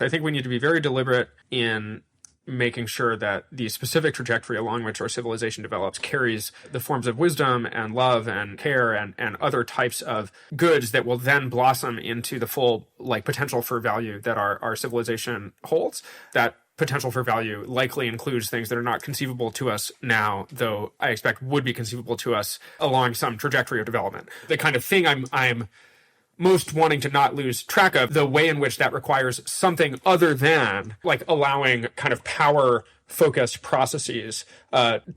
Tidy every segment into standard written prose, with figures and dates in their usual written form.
I think we need to be very deliberate in making sure that the specific trajectory along which our civilization develops carries the forms of wisdom and love and care and other types of goods that will then blossom into the full potential for value that our civilization holds. That potential for value likely includes things that are not conceivable to us now, though I expect would be conceivable to us along some trajectory of development. The kind of thing I'm most wanting to not lose track of, the way in which that requires something other than allowing kind of power focused processes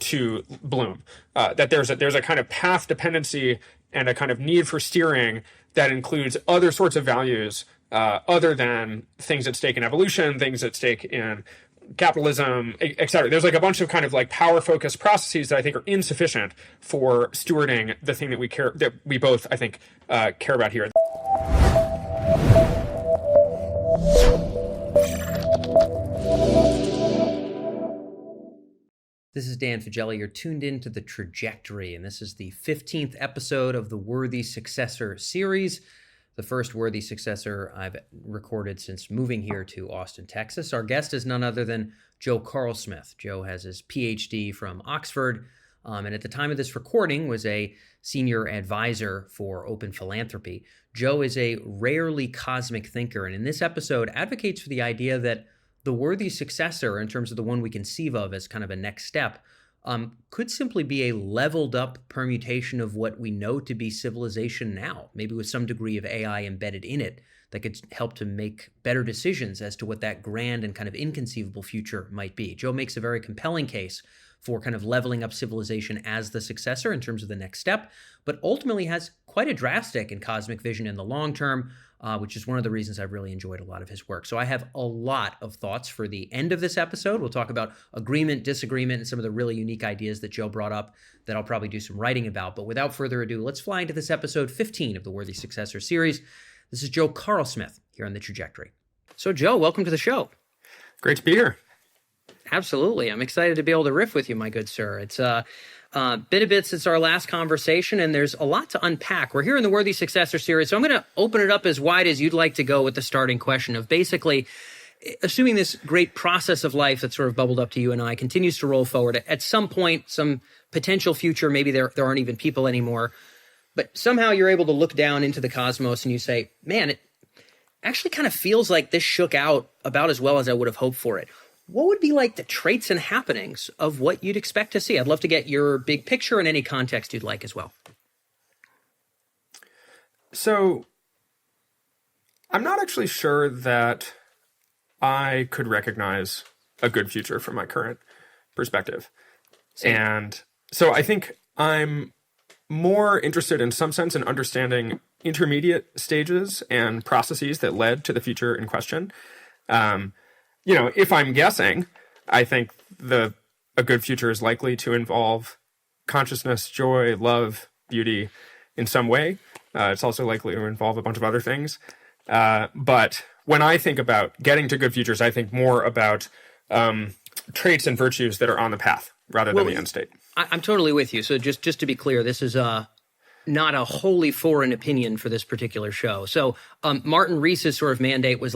to bloom. That there's a kind of path dependency and a kind of need for steering that includes other sorts of values other than things at stake in evolution, things at stake in capitalism, et cetera. There's a bunch of kind of power-focused processes that I think are insufficient for stewarding the thing that we both, I think, care about here. This is Dan Fagelli. You're tuned in to The Trajectory, and this is the 15th episode of the Worthy Successor series, the first Worthy Successor I've recorded since moving here to Austin, Texas. Our guest is none other than Joe Carlsmith. Joe has his PhD from Oxford, and at the time of this recording was a senior advisor for Open Philanthropy. Joe is a rarely cosmic thinker, and in this episode advocates for the idea that the worthy successor, in terms of the one we conceive of as kind of a next step, could simply be a leveled up permutation of what we know to be civilization now, maybe with some degree of AI embedded in it that could help to make better decisions as to what that grand and kind of inconceivable future might be. Joe makes a very compelling case for kind of leveling up civilization as the successor in terms of the next step, but ultimately has quite a drastic and cosmic vision in the long term, which is one of the reasons I've really enjoyed a lot of his work. So I have a lot of thoughts for the end of this episode. We'll talk about agreement, disagreement, and some of the really unique ideas that Joe brought up that I'll probably do some writing about. But without further ado, let's fly into this episode 15 of the Worthy Successor series. This is Joe Carlsmith here on The Trajectory. So Joe, welcome to the show. Great to be here. Absolutely. I'm excited to be able to riff with you, my good sir. It's been a bit since our last conversation, and there's a lot to unpack. We're here in the Worthy Successor series, so I'm going to open it up as wide as you'd like to go with the starting question of basically, assuming this great process of life that sort of bubbled up to you and I continues to roll forward, at some point, some potential future, maybe there aren't even people anymore, but somehow you're able to look down into the cosmos and you say, man, it actually kind of feels like this shook out about as well as I would have hoped for it. What would be the traits and happenings of what you'd expect to see? I'd love to get your big picture in any context you'd like as well. So I'm not actually sure that I could recognize a good future from my current perspective. Same. And so I think I'm more interested in some sense in understanding intermediate stages and processes that led to the future in question. If I'm guessing, I think a good future is likely to involve consciousness, joy, love, beauty in some way. It's also likely to involve a bunch of other things. But when I think about getting to good futures, I think more about traits and virtues that are on the path rather than the end state. I'm totally with you. So just to be clear, this is not a wholly foreign opinion for this particular show. So Martin Rees's sort of mandate was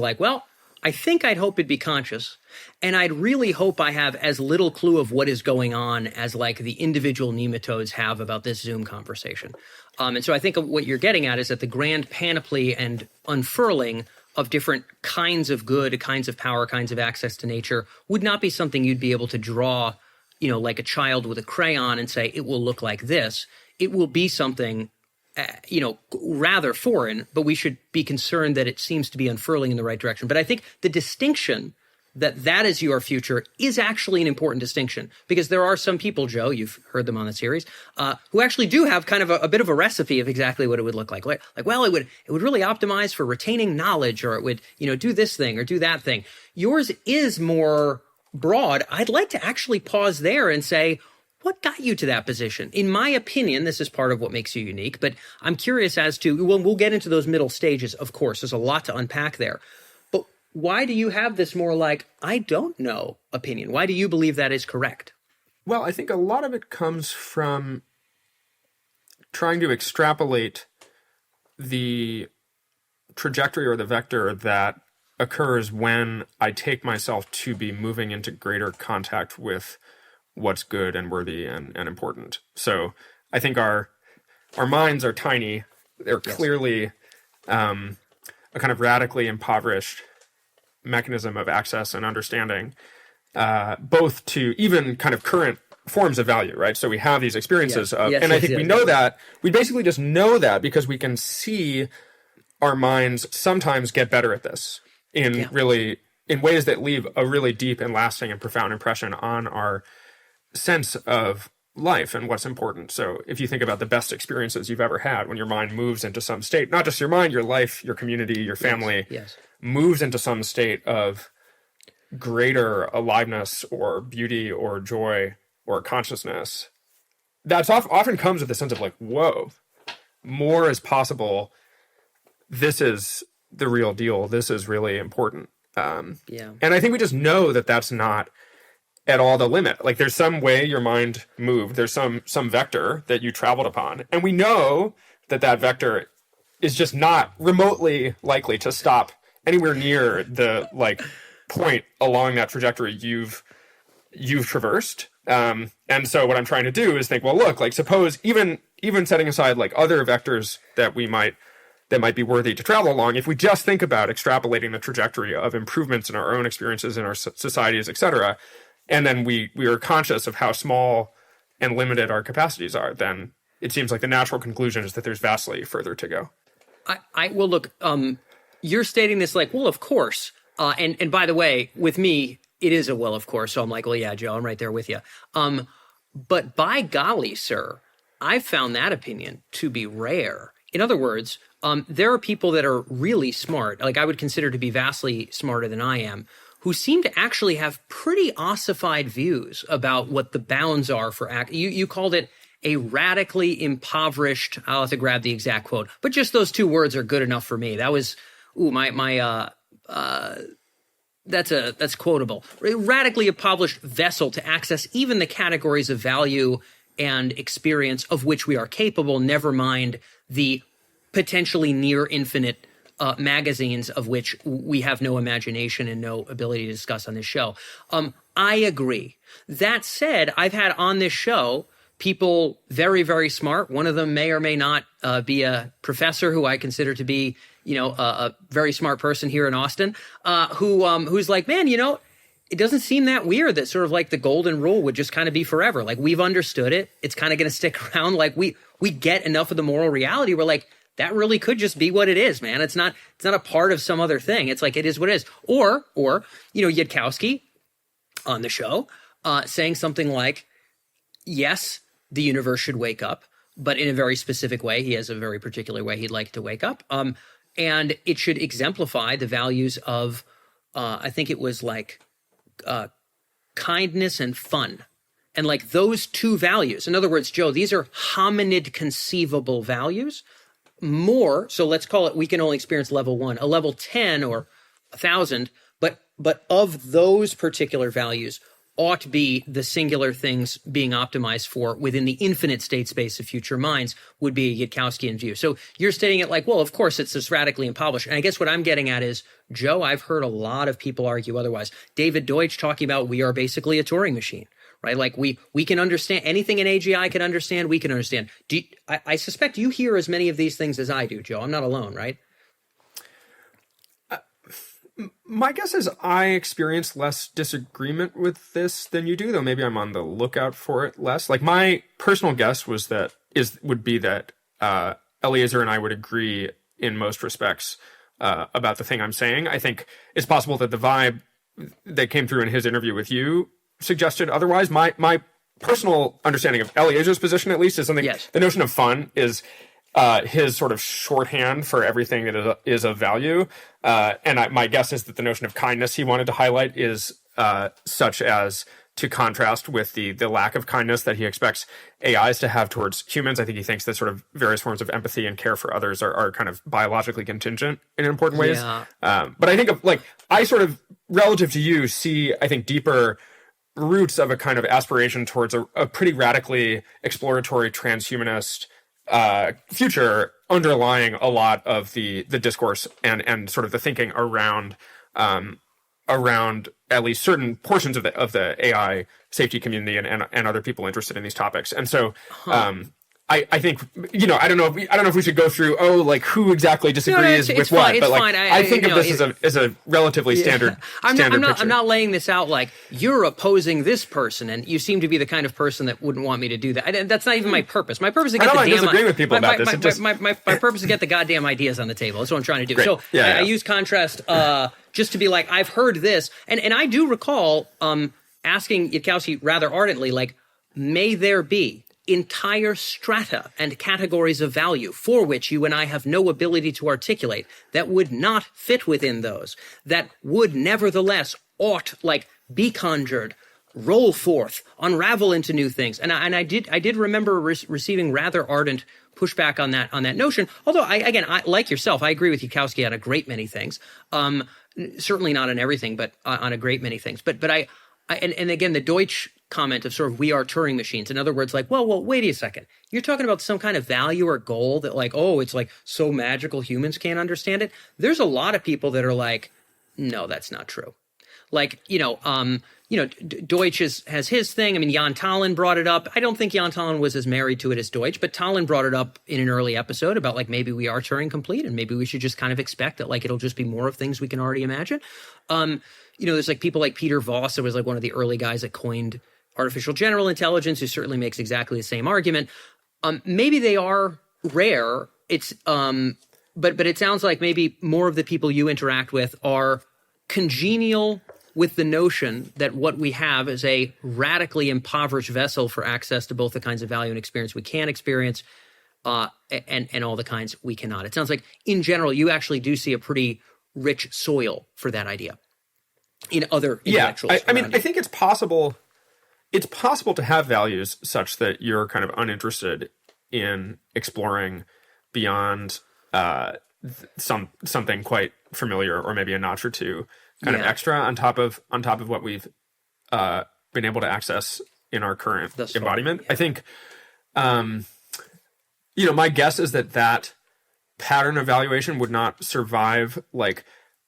I think I'd hope it'd be conscious, and I'd really hope I have as little clue of what is going on as the individual nematodes have about this Zoom conversation. And so I think what you're getting at is that the grand panoply and unfurling of different kinds of good, kinds of power, kinds of access to nature would not be something you'd be able to draw, like a child with a crayon and say, it will look like this. It will be something rather foreign, but we should be concerned that it seems to be unfurling in the right direction. But I think the distinction that is your future is actually an important distinction, because there are some people, Joe, you've heard them on the series, who actually do have kind of a bit of a recipe of exactly what it would look like. It would really optimize for retaining knowledge, or it would, do this thing or do that thing. Yours is more broad. I'd like to actually pause there and say, what got you to that position? In my opinion, this is part of what makes you unique, but I'm curious as to, we'll get into those middle stages, of course. There's a lot to unpack there. But why do you have this more I don't know opinion? Why do you believe that is correct? Well, I think a lot of it comes from trying to extrapolate the trajectory or the vector that occurs when I take myself to be moving into greater contact with what's good and worthy and important. So I think our minds are tiny. They're clearly a kind of radically impoverished mechanism of access and understanding, both to even kind of current forms of value, right? So we have these experiences and I think we know that. We basically just know that because we can see our minds sometimes get better at this in ways that leave a really deep and lasting and profound impression on our sense of life and what's important. So if you think about the best experiences you've ever had, when your mind moves into some state, not just your mind, your life, your community, your family, moves into some state of greater aliveness or beauty or joy or consciousness, that's often comes with a sense of like, whoa, more is possible. This is the real deal. This is really important. And I think we just know that that's not at all the limit. Like there's some way your mind moved. There's some vector that you traveled upon. And we know that vector is just not remotely likely to stop anywhere near the like point along that trajectory you've traversed. And so what I'm trying to do is think, well, look, like suppose even setting aside like other vectors that might be worthy to travel along, if we just think about extrapolating the trajectory of improvements in our own experiences in our societies, et cetera, and then we are conscious of how small and limited our capacities are, then it seems like the natural conclusion is that there's vastly further to go. I will look, you're stating this like, well, of course. And by the way, with me, it is a well, of course. So I'm like, well, yeah, Joe, I'm right there with you. But by golly, sir, I've found that opinion to be rare. In other words, there are people that are really smart, like I would consider to be vastly smarter than I am, who seem to actually have pretty ossified views about what the bounds are for you called it a radically impoverished, I'll have to grab the exact quote, but just those two words are good enough for me. That was, that's quotable. A radically impoverished vessel to access even the categories of value and experience of which we are capable, never mind the potentially near infinite magazines of which we have no imagination and no ability to discuss on this show. I agree. That said, I've had on this show people very, very smart. One of them may or may not be a professor who I consider to be, a very smart person here in Austin, who's like, man, it doesn't seem that weird that sort of like the golden rule would just kind of be forever. Like we've understood it. It's kind of going to stick around. Like we get enough of the moral reality. We're like, that really could just be what it is, man. It's not a part of some other thing. It's like, it is what it is. Or Yudkowsky on the show saying something like, yes, the universe should wake up, but in a very specific way. He has a very particular way he'd like to wake up. And it should exemplify the values of, I think it was like kindness and fun. And like those two values. In other words, Joe, these are hominid conceivable values. More, so let's call it, we can only experience level 1, a level 10 or 1,000, but of those particular values ought to be the singular things being optimized for within the infinite state space of future minds would be a Yudkowskian view. So you're stating it like, well, of course, it's this radically impoverished. And I guess what I'm getting at is, Joe, I've heard a lot of people argue otherwise. David Deutsch talking about we are basically a Turing machine. Right? Like we can understand anything an AGI can understand, we can understand. I suspect you hear as many of these things as I do, Joe. I'm not alone, right? My guess is I experience less disagreement with this than you do, though maybe I'm on the lookout for it less. Like my personal guess would be that Eliezer and I would agree in most respects about the thing I'm saying. I think it's possible that the vibe that came through in his interview with you suggested otherwise. My personal understanding of Eliezer's position, at least, is something. Yes. The notion of fun is his sort of shorthand for everything that is of value. And my guess is that the notion of kindness he wanted to highlight is such as to contrast with the lack of kindness that he expects AIs to have towards humans. I think he thinks that sort of various forms of empathy and care for others are kind of biologically contingent in important ways. Yeah. But I think I sort of, relative to you, see, I think, deeper roots of a kind of aspiration towards a pretty radically exploratory transhumanist future underlying a lot of the discourse and sort of the thinking around around at least certain portions of the AI safety community and other people interested in these topics. And so, I think, I don't know if we should go through, who exactly disagrees with what, fine, but like, fine. I think of this as a relatively standard picture. I'm not laying this out like you're opposing this person and you seem to be the kind of person that wouldn't want me to do that. That's not even my purpose. My purpose is to get I disagree with people about this. My purpose is to get the goddamn ideas on the table. That's what I'm trying to do. Great. So I use contrast, just to be like, I've heard this. And I do recall, asking Yudkowsky rather ardently, like, may there be entire strata and categories of value for which you and I have no ability to articulate that would not fit within those, that would nevertheless be conjured, roll forth, unravel into new things. And I did remember receiving rather ardent pushback on that notion. Although I like yourself, I agree with Yudkowsky on a great many things. Certainly not on everything, but on a great many things. But and again, the Deutsch comment of sort of we are Turing machines. In other words, like, well, wait a second. You're talking about some kind of value or goal that like, it's like so magical humans can't understand it. There's a lot of people that are like, no, that's not true. Like, Deutsch has his thing. I mean, Jan Tallinn brought it up. I don't think Jan Tallinn was as married to it as Deutsch, but Tallinn brought it up in an early episode about like maybe we are Turing complete and maybe we should just kind of expect that like it'll just be more of things we can already imagine. There's like people like Peter Voss, who was like one of the early guys that coined artificial general intelligence, who certainly makes exactly the same argument. Maybe they are rare. It's but it sounds like maybe more of the people you interact with are congenial with the notion that what we have is a radically impoverished vessel for access to both the kinds of value and experience we can experience, and all the kinds we cannot. It sounds like, in general, you actually do see a pretty rich soil for that idea in other intellectuals. I mean, I think it's possible. It's possible to have values such that you're kind of uninterested in exploring beyond something quite familiar, or maybe a notch or two kind of extra on top of what we've been able to access in our current embodiment. I think, my guess is that pattern evaluation would not survive like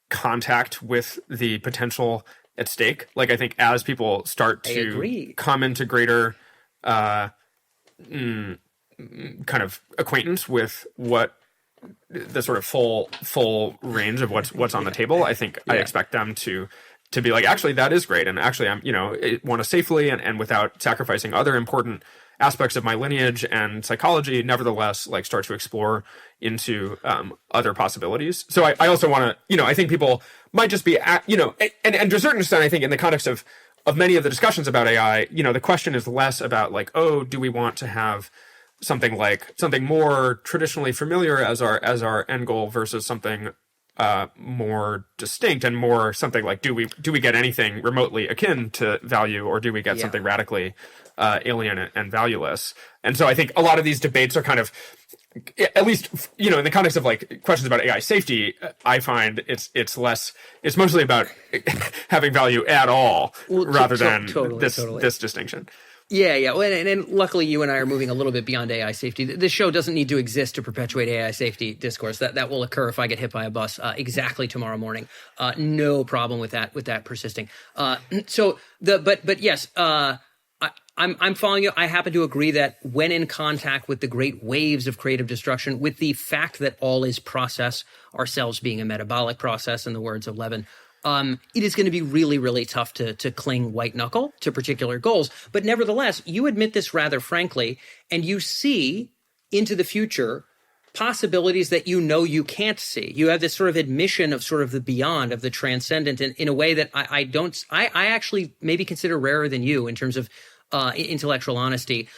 contact with the potential at stake. Like, I think as people start to come into greater kind of acquaintance with what the sort of full range of what's on the table, I think I expect them to be like, actually, that is great. And actually, I'm, want to safely and without sacrificing other important aspects of my lineage and psychology, nevertheless, like start to explore into other possibilities. So I also want to, I think people might just be, and to a certain extent, I think in the context of many of the discussions about AI, the question is less about like, do we want to have something more traditionally familiar as our end goal versus something more distinct and more something like, do we get anything remotely akin to value, or do we get something radically alien and valueless? And so I think a lot of these debates are kind of, at least, in the context of like questions about AI safety, I find it's mostly about having value at all, rather than this distinction. Yeah. Well, and luckily you and I are moving a little bit beyond AI safety. This show doesn't need to exist to perpetuate AI safety discourse. That will occur if I get hit by a bus exactly tomorrow morning. No problem with that persisting. But yes, I'm following you. I happen to agree that when in contact with the great waves of creative destruction, with the fact that all is process, ourselves being a metabolic process, in the words of Levin, it is going to be really, really tough to cling white knuckle to particular goals. But nevertheless, you admit this rather frankly, and you see into the future possibilities that you can't see. You have this sort of admission of sort of the beyond, of the transcendent, in a way that I actually maybe consider rarer than you in terms of intellectual honesty.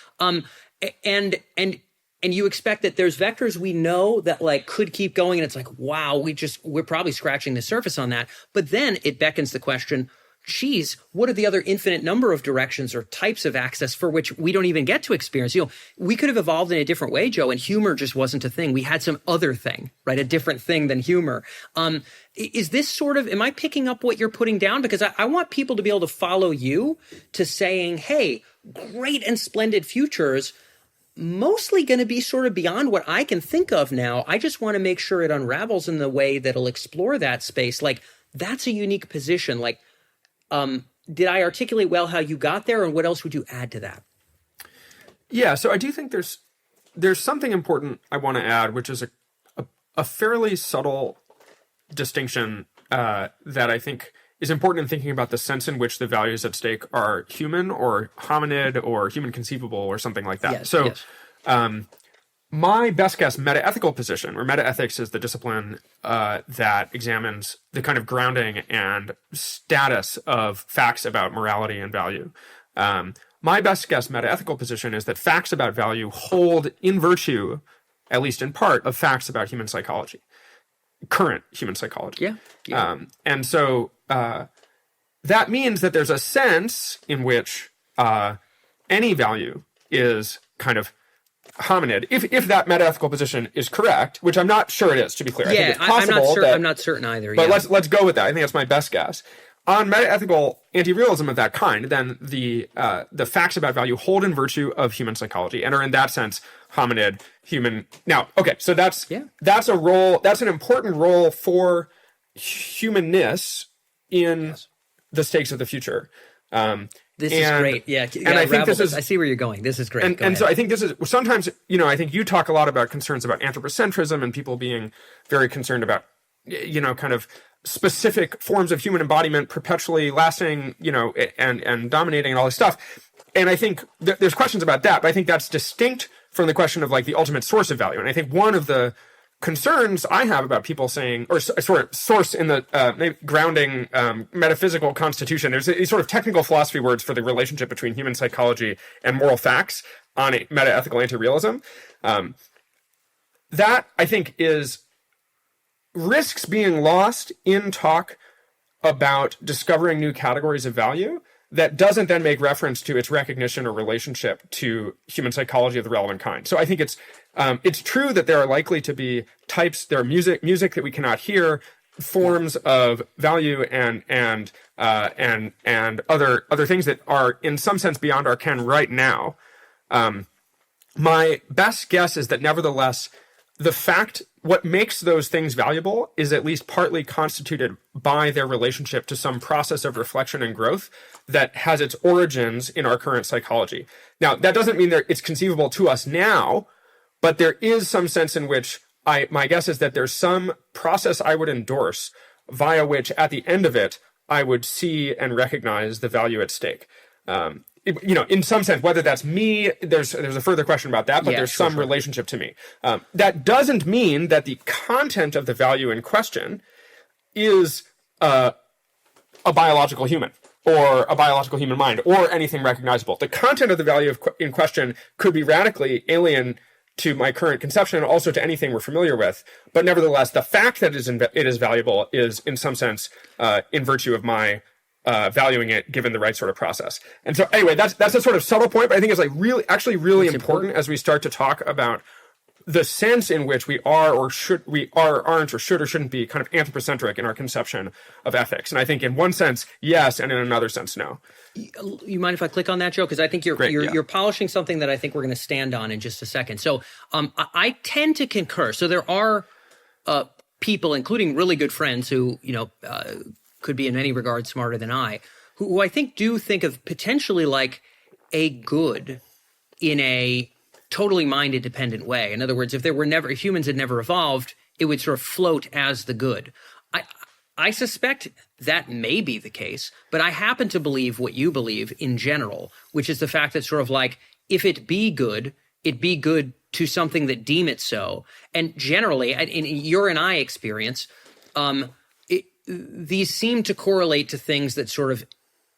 And you expect that there's vectors we know that like could keep going, and it's like, wow, we're probably scratching the surface on that. But then it beckons the question, geez, what are the other infinite number of directions or types of access for which we don't even get to experience? We could have evolved in a different way, Joe, and humor just wasn't a thing. We had some other thing, right? A different thing than humor. Is this sort of, am I picking up what you're putting down? Because I want people to be able to follow you to saying, hey, great and splendid futures, mostly going to be sort of beyond what I can think of now. I just want to make sure it unravels in the way that'll explore that space. Like, that's a unique position. Like, did I articulate well how you got there, and what else would you add to that? Yeah, so I do think there's something important I want to add, which is a fairly subtle distinction that I think is important in thinking about the sense in which the values at stake are human or hominid or human conceivable or something like that. My best guess metaethical position, or metaethics is the discipline that examines the kind of grounding and status of facts about morality and value. My best guess metaethical position is that facts about value hold in virtue, at least in part, of facts about human psychology, current human psychology. Yeah. And so that means that there's a sense in which any value is kind of hominid, if that metaethical position is correct, which I'm not sure it is, to be clear. I think it's possible I'm not certain either. But let's go with that. I think that's my best guess. On metaethical anti-realism of that kind, then the facts about value hold in virtue of human psychology and are in that sense hominid, human. Now, okay, so that's a role. That's an important role for humanness in the stakes of the future. This is great. Yeah. And I think I see where you're going. This is great. And so I think this is sometimes, I think you talk a lot about concerns about anthropocentrism and people being very concerned about, kind of specific forms of human embodiment perpetually lasting, and dominating and all this stuff. And I think there's questions about that, but I think that's distinct from the question of like the ultimate source of value. And I think one of the concerns I have about people saying, or sort of source in the grounding metaphysical constitution, there's these sort of technical philosophy words for the relationship between human psychology and moral facts on a metaethical anti-realism. That, I think, risks being lost in talk about discovering new categories of value that doesn't then make reference to its recognition or relationship to human psychology of the relevant kind. So I think it's true that there are likely to be types, there are music that we cannot hear, forms of value and other things that are in some sense beyond our ken right now. My best guess is that nevertheless, what makes those things valuable is at least partly constituted by their relationship to some process of reflection and growth that has its origins in our current psychology. Now, that doesn't mean that it's conceivable to us now, but there is some sense in which my guess is that there's some process I would endorse via which at the end of it, I would see and recognize the value at stake. In some sense, whether that's me, there's a further question about that, but there's some relationship to me. That doesn't mean that the content of the value in question is a biological human or a biological human mind or anything recognizable. The content of the value in question could be radically alien to my current conception and also to anything we're familiar with. But nevertheless, the fact that it is valuable is in some sense in virtue of my valuing it given the right sort of process. And so anyway, that's a sort of subtle point, but I think it's like really important as we start to talk about the sense in which we are or aren't or should or shouldn't be kind of anthropocentric in our conception of ethics. And I think in one sense, yes, and in another sense, no. You mind if I click on that, Joe? Because I think you're polishing something that I think we're going to stand on in just a second. So I tend to concur. So there are people, including really good friends who, could be in many regards smarter than I, who I think do think of potentially like a good in a totally mind-independent way. In other words, if humans had never evolved, it would sort of float as the good. I suspect that may be the case, but I happen to believe what you believe in general, which is the fact that sort of like, if it be good to something that deem it so. And generally, in your and I experience, these seem to correlate to things that sort of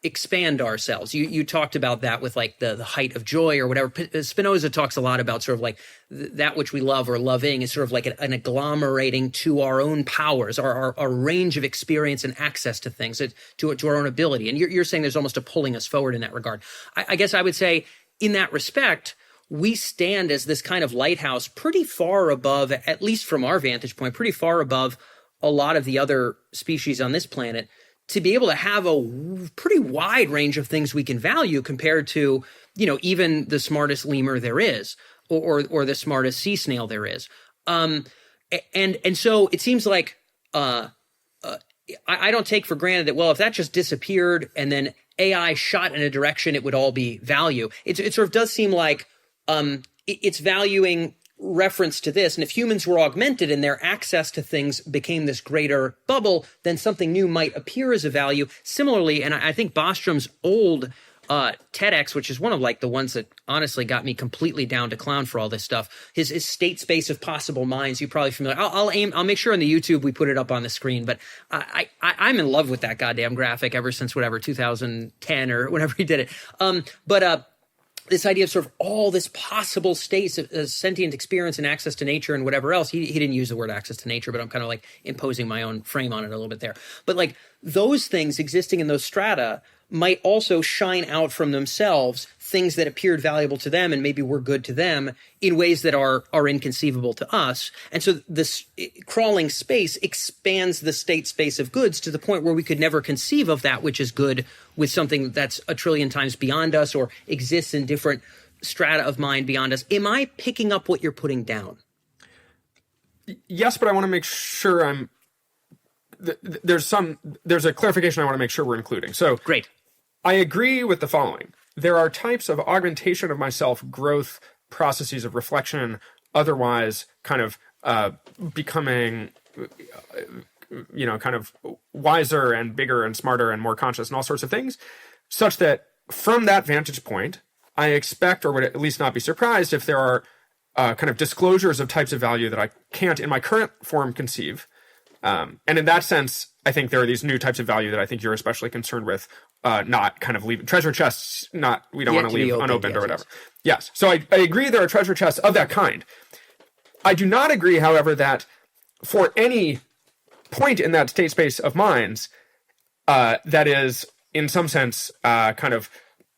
expand ourselves. You talked about that with like the height of joy or whatever. Spinoza talks a lot about sort of like that which we love or loving is sort of like an agglomerating to our own powers, our range of experience and access to things, to our own ability. And you're saying there's almost a pulling us forward in that regard. I guess I would say in that respect, we stand as this kind of lighthouse pretty far above, at least from our vantage point, pretty far above a lot of the other species on this planet, to be able to have a pretty wide range of things we can value compared to, even the smartest lemur there is, or the smartest sea snail there is. And so it seems like I don't take for granted that, well, if that just disappeared and then AI shot in a direction, it would all be value. It sort of does seem like it's valuing reference to this. And if humans were augmented and their access to things became this greater bubble, then something new might appear as a value. Similarly, and I think Bostrom's old TEDx, which is one of like the ones that honestly got me completely down to clown for all this stuff. His state space of possible minds. You're probably familiar. I'll make sure on the YouTube we put it up on the screen. But I'm in love with that goddamn graphic ever since whatever 2010 or whenever he did it. This idea of sort of all this possible states of sentient experience and access to nature and whatever else. He didn't use the word access to nature, but I'm kind of like imposing my own frame on it a little bit there. But like those things existing in those strata might also shine out from themselves things that appeared valuable to them and maybe were good to them in ways that are inconceivable to us. And so this crawling space expands the state space of goods to the point where we could never conceive of that which is good with something that's a trillion times beyond us or exists in different strata of mind beyond us. Am I picking up what you're putting down? Yes, but I want to make sure there's a clarification I want to make sure we're including. So great. I agree with the following. There are types of augmentation of myself, growth, processes of reflection, otherwise kind of becoming, kind of wiser and bigger and smarter and more conscious and all sorts of things, such that from that vantage point, I expect or would at least not be surprised if there are kind of disclosures of types of value that I can't in my current form conceive. And in that sense, I think there are these new types of value that I think you're especially concerned with, not kind of leaving treasure chests, we don't want to leave unopened or whatever. Yes. So I agree there are treasure chests of that kind. I do not agree, however, that for any point in that state space of minds, that is in some sense, kind of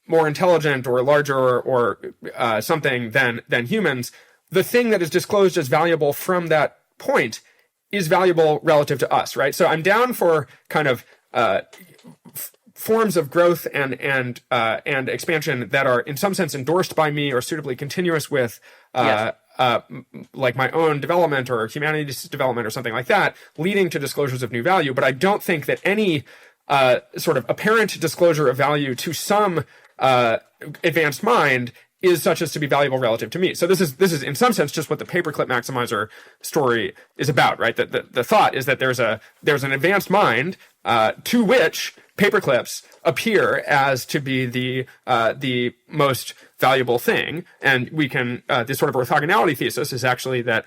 more intelligent or larger or something than humans, the thing that is disclosed as valuable from that point is valuable relative to us, right? So I'm down for kind of forms of growth and expansion that are in some sense endorsed by me or suitably continuous with like my own development or humanity's development or something like that, leading to disclosures of new value. But I don't think that any sort of apparent disclosure of value to some advanced mind is such as to be valuable relative to me. So this is in some sense just what the paperclip maximizer story is about, right? The thought is that there's an advanced mind to which paperclips appear as to be the most valuable thing, and we can this sort of orthogonality thesis is actually that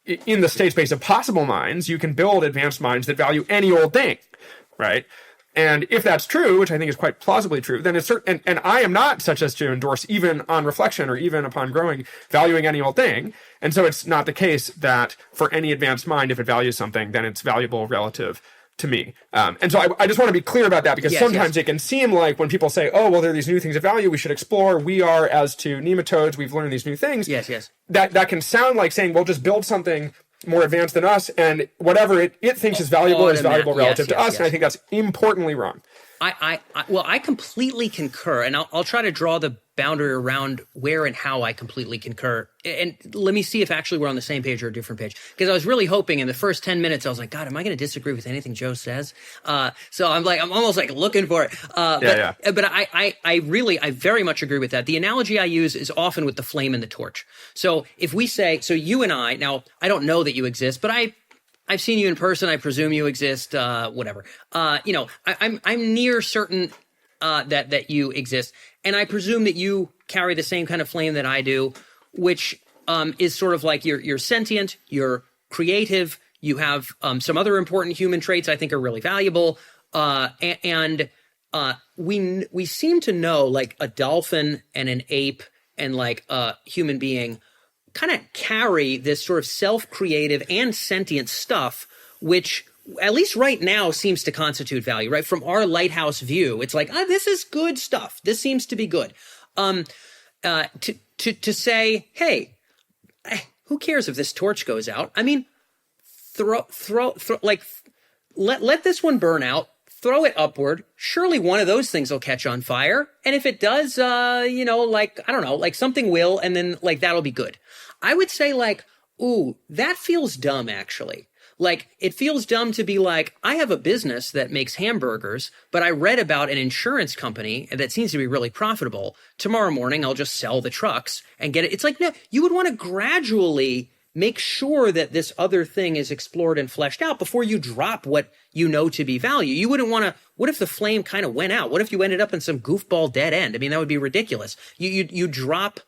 in the state space of possible minds, you can build advanced minds that value any old thing, right? And if that's true, which I think is quite plausibly true, then it's certain, and I am not such as to endorse even on reflection or even upon growing, valuing any old thing. And so it's not the case that for any advanced mind, if it values something, then it's valuable relative to me. And so I just want to be clear about that because sometimes it can seem like when people say, oh, well, there are these new things of value we should explore. We are, as to nematodes, we've learned these new things. Yes. That can sound like saying, well, just build something more advanced than us, and whatever it thinks is valuable relative to us, and I think that's importantly wrong. I completely concur, and I'll try to draw the boundary around where and how I completely concur. And let me see if actually we're on the same page or a different page. Because I was really hoping in the first 10 minutes, I was like, God, am I going to disagree with anything Joe says? So I'm almost like looking for it. But I very much agree with that. The analogy I use is often with the flame and the torch. So if we say, so you and I, now I don't know that you exist, but I've seen you in person. I presume you exist. Whatever. I'm near certain that you exist, and I presume that you carry the same kind of flame that I do, which is sort of like you're sentient, you're creative, you have some other important human traits I think are really valuable, and we seem to know like a dolphin and an ape and like a human being kind of carry this sort of self-creative and sentient stuff, which at least right now seems to constitute value, right? From our lighthouse view, it's like, this is good stuff. This seems to be good. To say, hey, who cares if this torch goes out? I mean, throw like, let this one burn out. Throw it upward. Surely one of those things will catch on fire. And if it does, like, I don't know, like something will, and then like that'll be good. I would say like, ooh, that feels dumb actually. Like, it feels dumb to be like, I have a business that makes hamburgers, but I read about an insurance company that seems to be really profitable. Tomorrow morning, I'll just sell the trucks and get it. It's like, no, you would want to gradually make sure that this other thing is explored and fleshed out before you drop what you know to be value. You wouldn't want to, what if the flame kind of went out? What if you ended up in some goofball dead end? I mean, that would be ridiculous. You drop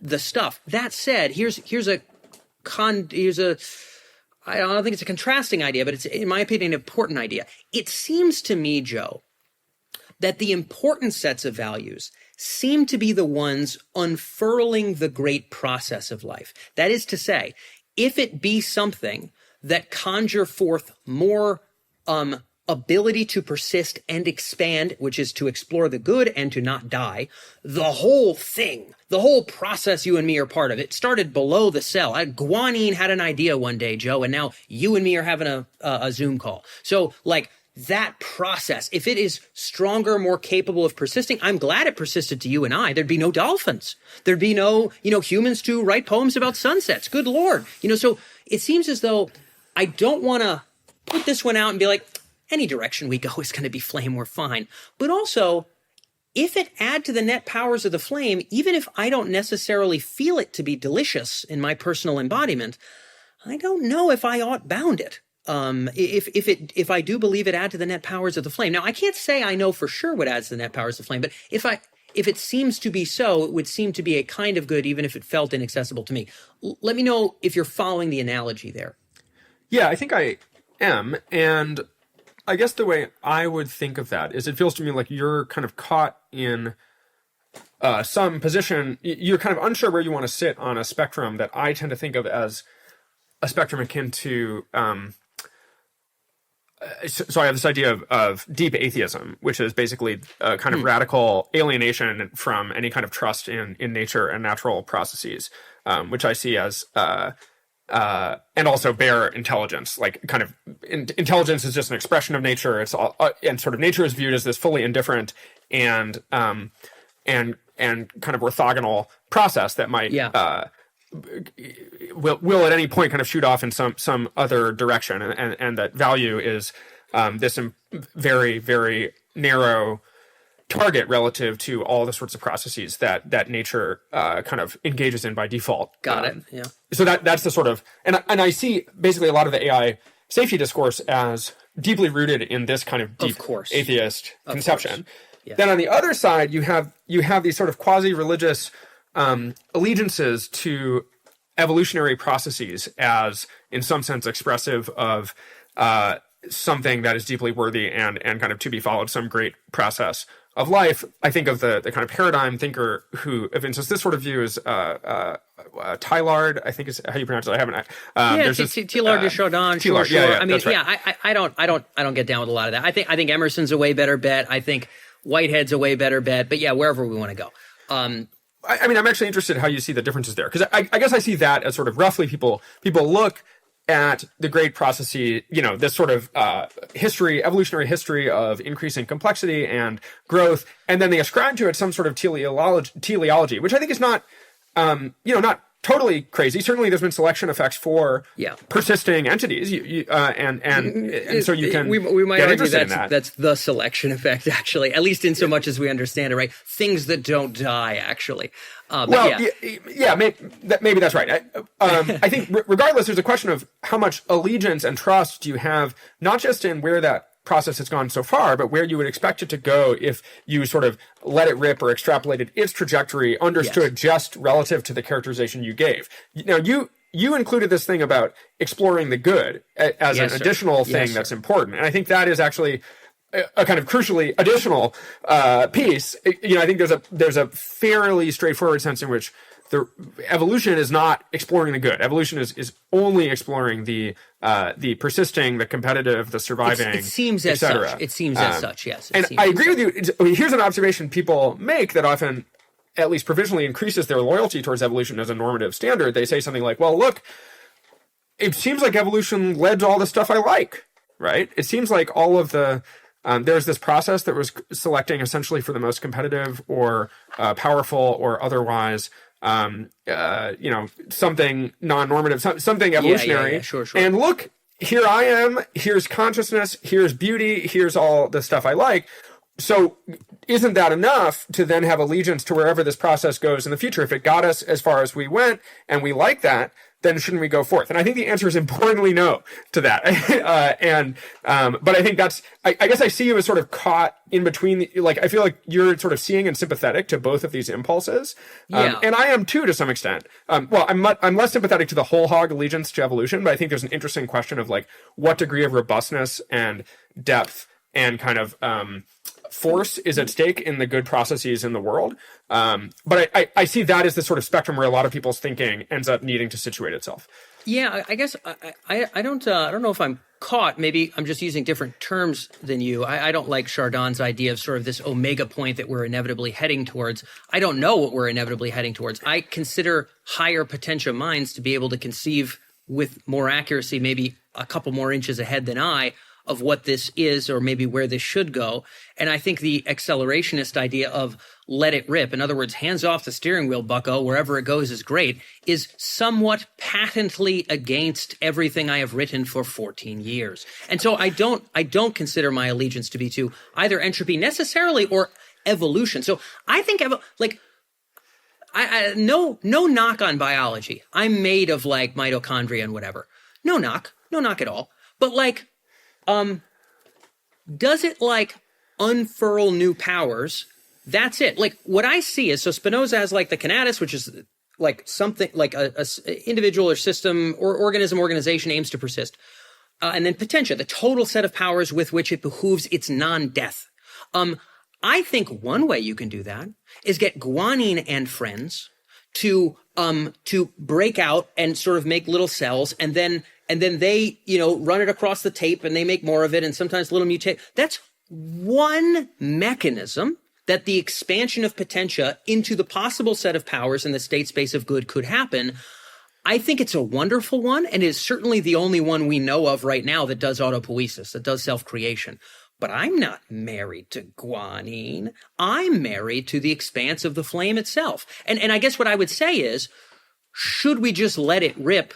the stuff. That said, here's a I don't think it's a contrasting idea, but it's, in my opinion, an important idea. It seems to me, Joe, that the important sets of values seem to be the ones unfurling the great process of life. That is to say, if it be something that conjure forth more ability to persist and expand, which is to explore the good and to not die, the whole thing, the whole process you and me are part of, it started below the cell. Guanine had an idea one day, Joe, and now you and me are having a Zoom call. So, like, that process, if it is stronger, more capable of persisting, I'm glad it persisted to you and I. There'd be no dolphins. There'd be no, humans to write poems about sunsets. Good Lord. So it seems as though I don't want to put this one out and be like, any direction we go is going to be flame, we're fine. But also, if it add to the net powers of the flame, even if I don't necessarily feel it to be delicious in my personal embodiment, I don't know if I ought bound it. If I do believe it add to the net powers of the flame. Now, I can't say I know for sure what adds to the net powers of the flame, but if it seems to be so, it would seem to be a kind of good, even if it felt inaccessible to me. Let me know if you're following the analogy there. Yeah, I think I am. And I guess the way I would think of that is it feels to me like you're kind of caught in some position. You're kind of unsure where you want to sit on a spectrum that I tend to think of as a spectrum akin to... So I have this idea of deep atheism, which is basically a kind of radical alienation from any kind of trust in nature and natural processes, which I see as... and also bare intelligence, like kind of intelligence is just an expression of nature. It's all, and sort of nature is viewed as this fully indifferent and kind of orthogonal process that might will at any point kind of shoot off in some other direction, and that value is this very, very narrow target relative to all the sorts of processes that nature kind of engages in by default. Got it. Yeah. So that's the sort of, and I see basically a lot of the AI safety discourse as deeply rooted in this kind of deep atheist conception. Yeah. Then on the other side, you have these sort of quasi-religious allegiances to evolutionary processes as, in some sense, expressive of something that is deeply worthy and kind of to be followed, some great process of life. I think of the kind of paradigm thinker who evinces this sort of view is Teilhard, I think is how you pronounce it. I haven't. Teilhard de Chardin. Sure. Yeah, I mean, right. I don't get down with a lot of that. I think Emerson's a way better bet. I think Whitehead's a way better bet. But yeah, wherever we want to go. I mean, I'm actually interested in how you see the differences there, because I guess I see that as sort of roughly people look at the great processes, this sort of evolutionary history of increasing complexity and growth, and then they ascribe to it some sort of teleology, which I think is not, not totally crazy. Certainly, there's been selection effects for persisting entities, and so you can we might get argue interested in that. That's the selection effect, actually, at least in so much as we understand it, right? Things that don't die, actually. Maybe that's right. I think regardless, there's a question of how much allegiance and trust do you have, not just in where that process has gone so far, but where you would expect it to go if you sort of let it rip or extrapolated its trajectory, understood just relative to the characterization you gave. Now, you included this thing about exploring the good as an additional thing that's important, and I think that is actually a kind of crucially additional piece. I think there's a fairly straightforward sense in which the evolution is not exploring the good. Evolution is only exploring the persisting, the competitive, the surviving. It seems as such. It seems as such. Yes. And I agree with you. Here's an observation people make that often, at least provisionally, increases their loyalty towards evolution as a normative standard. They say something like, "Well, look, it seems like evolution led to all the stuff I like." Right? It seems like all of the there's this process that was selecting essentially for the most competitive or powerful or otherwise, something non-normative, something evolutionary. Sure. And look, here I am, here's consciousness, here's beauty, here's all the stuff I like. So isn't that enough to then have allegiance to wherever this process goes in the future? If it got us as far as we went and we like that, then shouldn't we go forth? And I think the answer is importantly no to that. But I think I guess I see you as sort of caught in between. I feel like you're sort of seeing and sympathetic to both of these impulses. And I am too, to some extent. Well, I'm less sympathetic to the whole hog allegiance to evolution, but I think there's an interesting question of like what degree of robustness and depth and kind of force is at stake in the good processes in the world. But I see that as the sort of spectrum where a lot of people's thinking ends up needing to situate itself. Yeah, I guess I don't know if I'm caught. Maybe I'm just using different terms than you. I don't like Chardon's idea of sort of this omega point that we're inevitably heading towards. I don't know what we're inevitably heading towards. I consider higher potential minds to be able to conceive with more accuracy, maybe a couple more inches ahead than I, of what this is or maybe where this should go. And I think the accelerationist idea of let it rip, in other words, hands off the steering wheel, bucko, wherever it goes is great, is somewhat patently against everything I have written for 14 years. And so I don't consider my allegiance to be to either entropy necessarily or evolution. So I think no knock on biology. I'm made of like mitochondria and whatever. No knock at all. But does it like unfurl new powers? That's it. Like what I see is, so Spinoza has like the conatus, which is like something like a individual or system or organization aims to persist. And then potentia, the total set of powers with which it behooves its non-death. I think one way you can do that is get guanine and friends to break out and sort of make little cells, and then they, run it across the tape and they make more of it, and sometimes little mutate. That's one mechanism that the expansion of potentia into the possible set of powers in the state space of good could happen. I think it's a wonderful one, and is certainly the only one we know of right now that does autopoiesis, that does self-creation. But I'm not married to guanine. I'm married to the expanse of the flame itself. And I guess what I would say is, should we just let it rip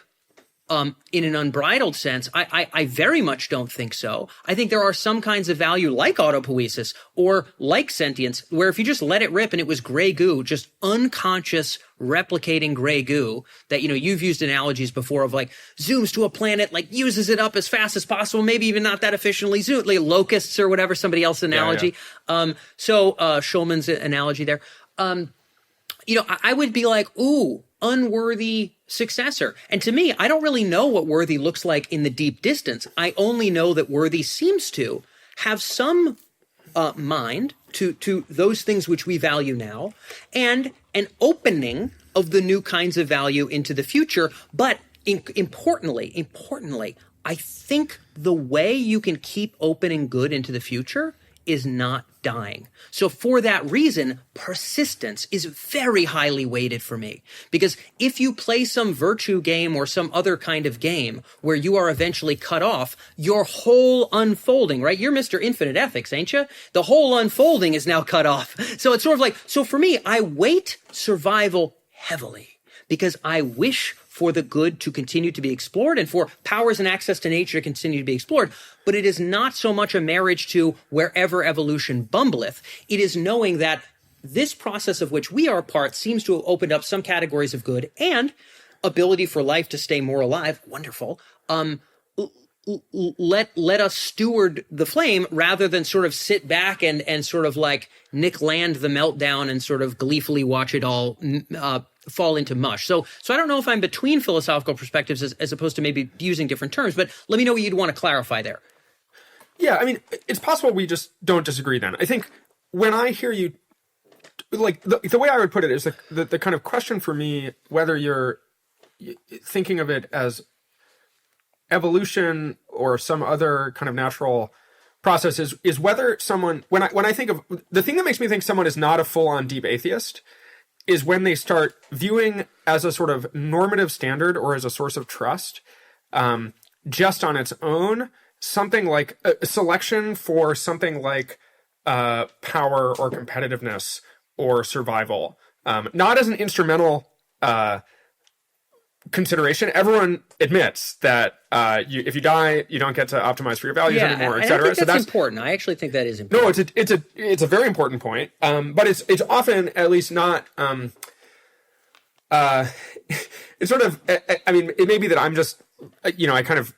in an unbridled sense? I very much don't think so. I think there are some kinds of value like autopoiesis or like sentience, where if you just let it rip and it was gray goo, just unconscious replicating gray goo that, you've used analogies before of like zooms to a planet, like uses it up as fast as possible, maybe even not that efficiently, like locusts or whatever, somebody else's analogy. Yeah. So Schulman's analogy there. I would be like, ooh, unworthy successor. And to me, I don't really know what worthy looks like in the deep distance. I only know that worthy seems to have some mind to those things which we value now, and an opening of the new kinds of value into the future. But importantly, I think the way you can keep opening good into the future is not dying. So for that reason, persistence is very highly weighted for me. Because if you play some virtue game or some other kind of game where you are eventually cut off, your whole unfolding, right? You're Mr. Infinite Ethics, ain't you? The whole unfolding is now cut off. So it's sort of like, so for me, I weight survival heavily because I wish for the good to continue to be explored and for powers and access to nature to continue to be explored. But it is not so much a marriage to wherever evolution bumbleth. It is knowing that this process of which we are a part seems to have opened up some categories of good and ability for life to stay more alive. Wonderful. Let us steward the flame rather than sort of sit back and sort of like Nick Land the meltdown and sort of gleefully watch it all fall into mush. So I don't know if I'm between philosophical perspectives as opposed to maybe using different terms, but let me know what you'd want to clarify there. Yeah, I mean, it's possible we just don't disagree then. I think when I hear you, like, the way I would put it is the kind of question for me, whether you're thinking of it as evolution or some other kind of natural process is whether someone, when I think of, the thing that makes me think someone is not a full-on deep atheist is when they start viewing as a sort of normative standard or as a source of trust, just on its own, something like a selection for something like power or competitiveness or survival, not as an instrumental consideration. Everyone admits that if you die, you don't get to optimize for your values anymore, et cetera. I think that's important. I actually think that is important. No, it's a very important point. But it's often at least not. It's sort of. I mean, it may be that I'm just. I kind of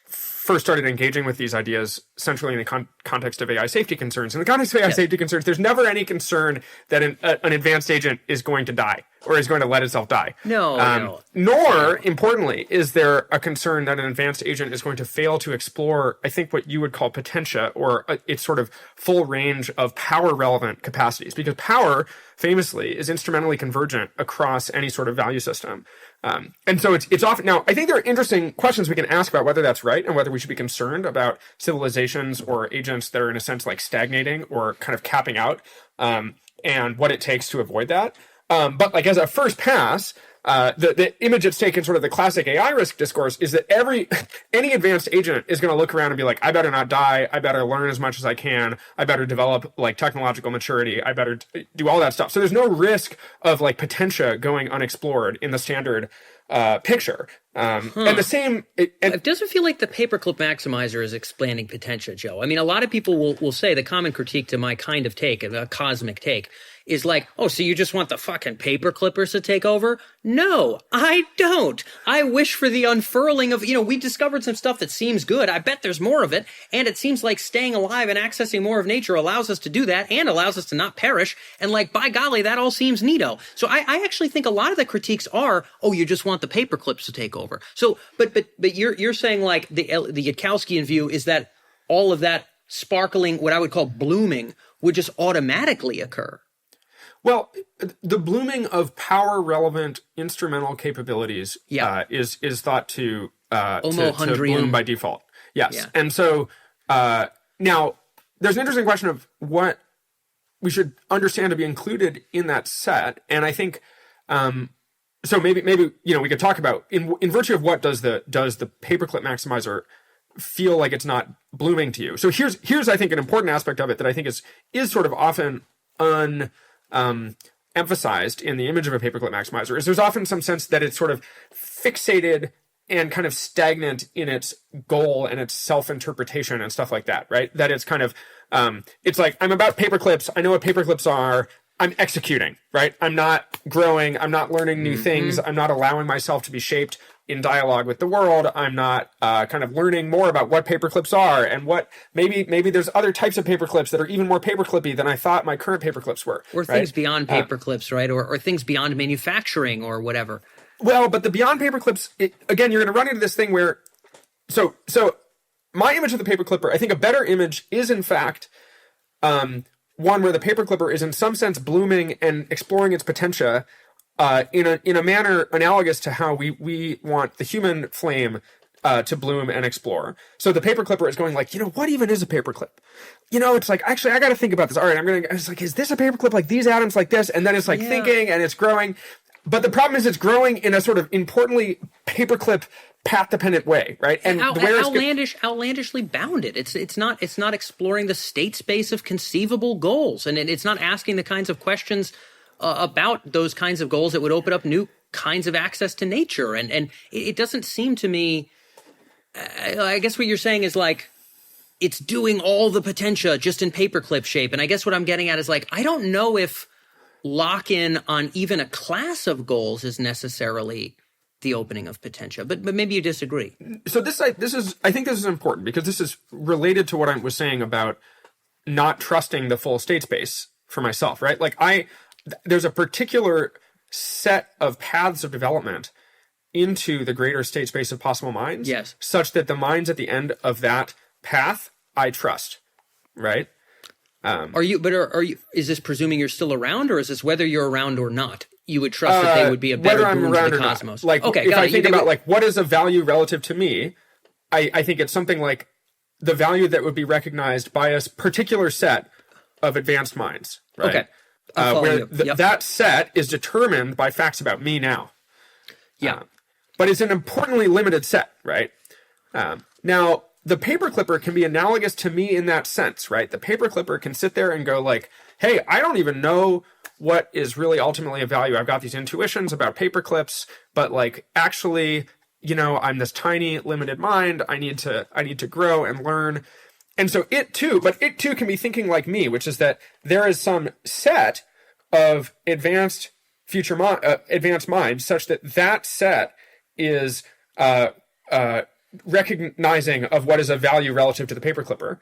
first started engaging with these ideas centrally in the context of AI safety concerns. In the context of AI safety concerns, there's never any concern that an advanced agent is going to die or is going to let itself die. No. Nor, importantly, is there a concern that an advanced agent is going to fail to explore, I think, what you would call potentia, or its sort of full range of power-relevant capacities. Because power, famously, is instrumentally convergent across any sort of value system. And so it's often, now, I think there are interesting questions we can ask about whether that's right and whether we should be concerned about civilizations or agents that are in a sense like stagnating or kind of capping out, and what it takes to avoid that. But like as a first pass, the image that's taken sort of the classic AI risk discourse is that any advanced agent is going to look around and be like, I better not die. I better learn as much as I can. I better develop like technological maturity. I better do all that stuff. So there's no risk of like potentia going unexplored in the standard picture. And the same... It doesn't feel like the paperclip maximizer is expanding potentia, Joe. I mean, a lot of people will say the common critique to my kind of take, a cosmic take, is like, oh, so you just want the fucking paper clippers to take over? No, I don't. I wish for the unfurling of, we discovered some stuff that seems good. I bet there's more of it. And it seems like staying alive and accessing more of nature allows us to do that and allows us to not perish. And like, by golly, that all seems neato. So I actually think a lot of the critiques are, oh, you just want the paper clips to take over. So, but you're saying like the Yudkowskian view is that all of that sparkling, what I would call blooming, would just automatically occur. Well, the blooming of power-relevant instrumental capabilities is thought to bloom by default. Yes. Yeah. And so now there's an interesting question of what we should understand to be included in that set. And I think so maybe we could talk about in virtue of what does the paperclip maximizer feel like it's not blooming to you. So here's I think an important aspect of it that I think is sort of often emphasized in the image of a paperclip maximizer is there's often some sense that it's sort of fixated and kind of stagnant in its goal and its self-interpretation and stuff like that, right? That it's kind of, it's like, I'm about paperclips. I know what paperclips are. I'm executing, right? I'm not growing. I'm not learning new things. I'm not allowing myself to be shaped in dialogue with the world. I'm not kind of learning more about what paperclips are and what maybe there's other types of paperclips that are even more paperclippy than I thought my current paperclips were. Or things beyond paperclips, right? Or things beyond manufacturing or whatever. Well, but the beyond paperclips, again, you're going to run into this thing where, so my image of the paperclipper, I think a better image is in fact one where the paperclipper is in some sense blooming and exploring its potentia in a manner analogous to how we want the human flame to bloom and explore. So the paperclipper is going like, what even is a paperclip? It's like, actually, I got to think about this. All right, it's like, is this a paperclip like these atoms like this? And then it's like thinking and it's growing. But the problem is it's growing in a sort of importantly paperclip path-dependent way, right? And outlandishly bounded. It's not exploring the state space of conceivable goals, and it's not asking the kinds of questions about those kinds of goals that would open up new kinds of access to nature. And it doesn't seem to me, I guess what you're saying is like, it's doing all the potentia just in paperclip shape. And I guess what I'm getting at is like, I don't know if lock-in on even a class of goals is necessarily the opening of potentia, but maybe you disagree. So I think this is important because this is related to what I was saying about not trusting the full state space for myself, right? Like there's a particular set of paths of development into the greater state space of possible minds, yes, such that the minds at the end of that path I trust, right? Are you? Is this presuming you're still around, or is this whether you're around or not? You would trust that they would be a better boon to the cosmos. Like, okay, if I think about like what is a value relative to me, I think it's something like the value that would be recognized by a particular set of advanced minds, right? Okay. Where that set is determined by facts about me now. Yeah. But it's an importantly limited set, right? Now, the paperclipper can be analogous to me in that sense, right? The paperclipper can sit there and go like, hey, I don't even know what is really ultimately of value. I've got these intuitions about paper clips, but like actually, I'm this tiny limited mind. I need to grow and learn. And so it too can be thinking like me, which is that there is some set of advanced mind such that set is recognizing of what is of value relative to the paper clipper.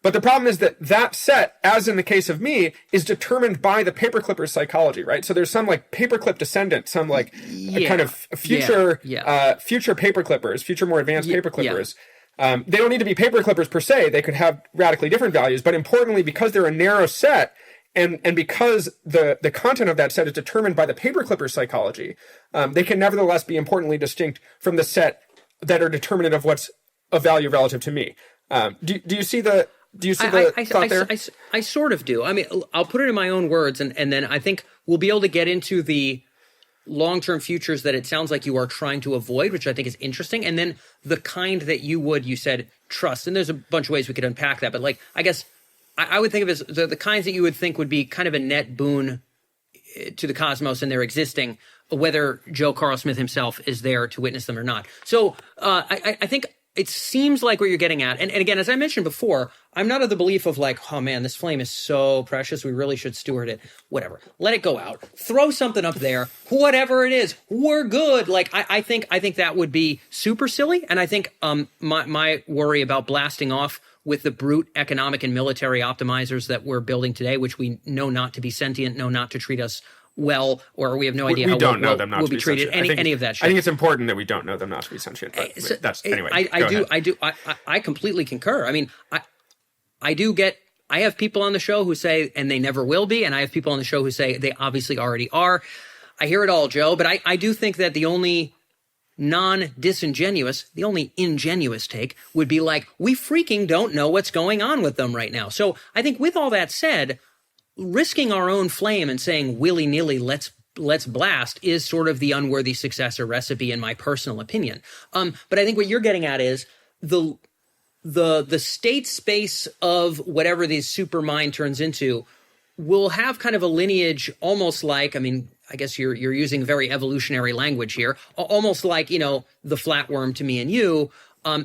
But the problem is that set, as in the case of me, is determined by the paperclipper's psychology, right? So there's some like paperclip descendant, some like kind of future paperclippers, future more advanced paperclippers. They don't need to be paperclippers per se. They could have radically different values. But importantly, because they're a narrow set, and because the content of that set is determined by the paperclipper's psychology, they can nevertheless be importantly distinct from the set that are determinant of what's of value relative to me. Do you see the thought there? I sort of do. I mean, I'll put it in my own words, and then I think we'll be able to get into the long-term futures that it sounds like you are trying to avoid, which I think is interesting, and then the kind that you said, trust. And there's a bunch of ways we could unpack that, but like, I guess I would think of as the kinds that you would think would be kind of a net boon to the cosmos and their existing, whether Joe Carlsmith himself is there to witness them or not. So I think it seems like what you're getting at. And again, as I mentioned before, I'm not of the belief of like, oh man, this flame is so precious. We really should steward it. Whatever. Let it go out. Throw something up there. Whatever it is, we're good. Like, I think that would be super silly. And I think my worry about blasting off with the brute economic and military optimizers that we're building today, which we know not to be sentient, know not to treat us well, or we have no idea how we'll be treated. Any of that shit. I think it's important that we don't know them not to be sentient. But that's anyway. I completely concur. I mean, I have people on the show who say, and they never will be, and I have people on the show who say they obviously already are. I hear it all, Joe, but I do think that the only non-disingenuous, the only ingenuous take would be like, we freaking don't know what's going on with them right now. So I think with all that said, risking our own flame and saying willy-nilly, let's blast is sort of the unworthy successor recipe in my personal opinion. But I think what you're getting at is the state space of whatever this super mind turns into will have kind of a lineage almost like, I mean, I guess you're using very evolutionary language here, almost like, the flatworm to me and you,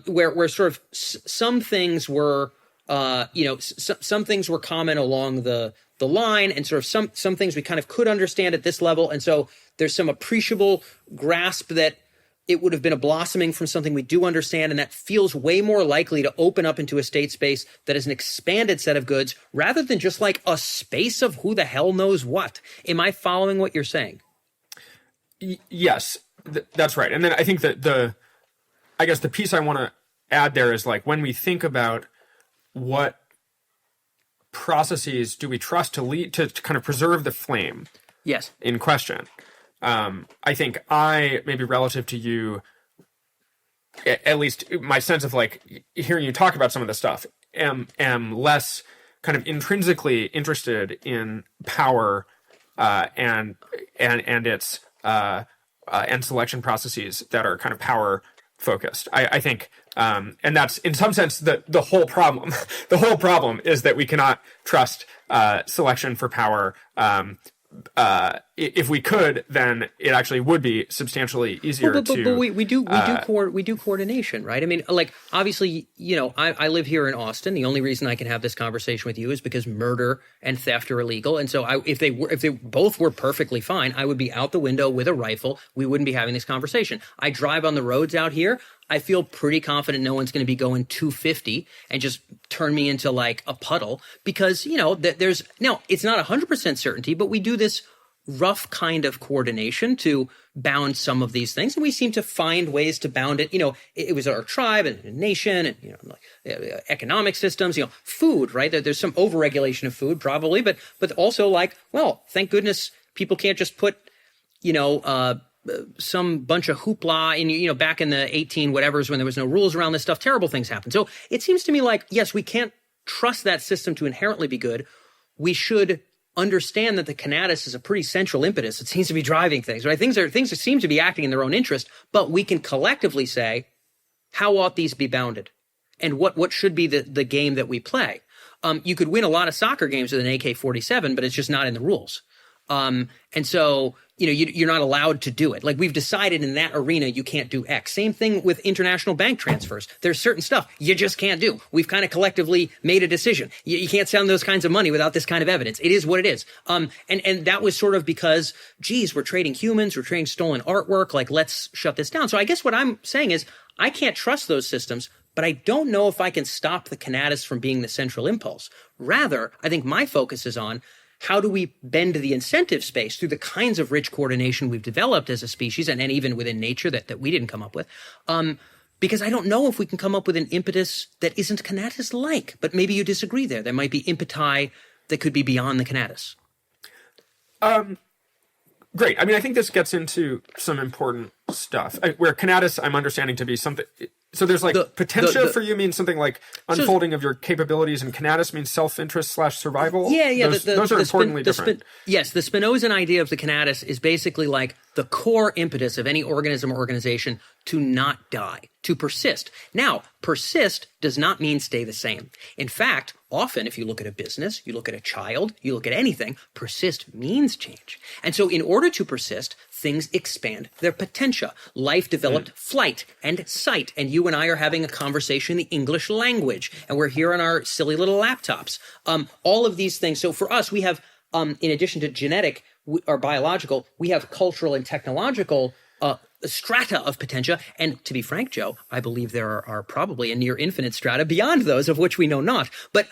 where sort of some things were, some things were common along the line, and sort of some things we kind of could understand at this level. And so there's some appreciable grasp that it would have been a blossoming from something we do understand, and that feels way more likely to open up into a state space that is an expanded set of goods rather than just like a space of who the hell knows what. Am I following what you're saying? Yes, that's right. And then I think that I guess the piece I want to add there is like when we think about what processes do we trust to lead to kind of preserve the flame in question. I think maybe relative to you, at least my sense of like hearing you talk about some of this stuff, am less kind of intrinsically interested in power and its and selection processes that are kind of power focused. I think, and that's in some sense the whole problem. The whole problem is that we cannot trust selection for power. If we could, then it actually would be substantially easier but we do coordination, right? I mean, like obviously, I live here in Austin. The only reason I can have this conversation with you is because murder and theft are illegal. And so if they both were perfectly fine, I would be out the window with a rifle. We wouldn't be having this conversation. I drive on the roads out here. I feel pretty confident no one's going to be going 250 and just turn me into like a puddle because, there's now it's not 100% certainty, but we do this rough kind of coordination to bound some of these things. And we seem to find ways to bound it. It was our tribe and nation and, economic systems, food, right? There's some overregulation of food probably, but also like, well, thank goodness people can't just put, some bunch of hoopla in, back in the 18 whatevers when there was no rules around this stuff, terrible things happen. So it seems to me like, yes, we can't trust that system to inherently be good. We should understand that the conatus is a pretty central impetus. It seems to be driving things, right? Things that seem to be acting in their own interest, but we can collectively say, how ought these be bounded? And what should be the game that we play? You could win a lot of soccer games with an AK-47, but it's just not in the rules. And so, you're not allowed to do it. Like, we've decided in that arena, you can't do X. Same thing with international bank transfers. There's certain stuff you just can't do. We've kind of collectively made a decision. You can't send those kinds of money without this kind of evidence. It is what it is. And that was sort of because, geez, we're trading humans, we're trading stolen artwork. Like, let's shut this down. So I guess what I'm saying is I can't trust those systems, but I don't know if I can stop the Canadis from being the central impulse. Rather, I think my focus is on how do we bend the incentive space through the kinds of rich coordination we've developed as a species and even within nature that we didn't come up with. Because I don't know if we can come up with an impetus that isn't Canadis-like, but maybe you disagree there. There might be impeti that could be beyond the Canadis. Great. I mean, I think this gets into some important stuff where Canadis I'm understanding to be something. So there's like potentia for you means something like unfolding of your capabilities, and Canadis means self-interest / survival. Yeah. Those are importantly different. Yes, the Spinozan idea of the Canadis is basically like the core impetus of any organism or organization to not die, to persist. Now, persist does not mean stay the same. In fact, often if you look at a business, you look at a child, you look at anything, persist means change. And so in order to persist, things expand their potentia. Life developed flight and sight, and you and I are having a conversation in the English language, and we're here on our silly little laptops. All of these things. So for us, we have, in addition to genetic or biological, we have cultural and technological strata of potentia. And to be frank, Joe, I believe there are probably a near infinite strata beyond those of which we know not. But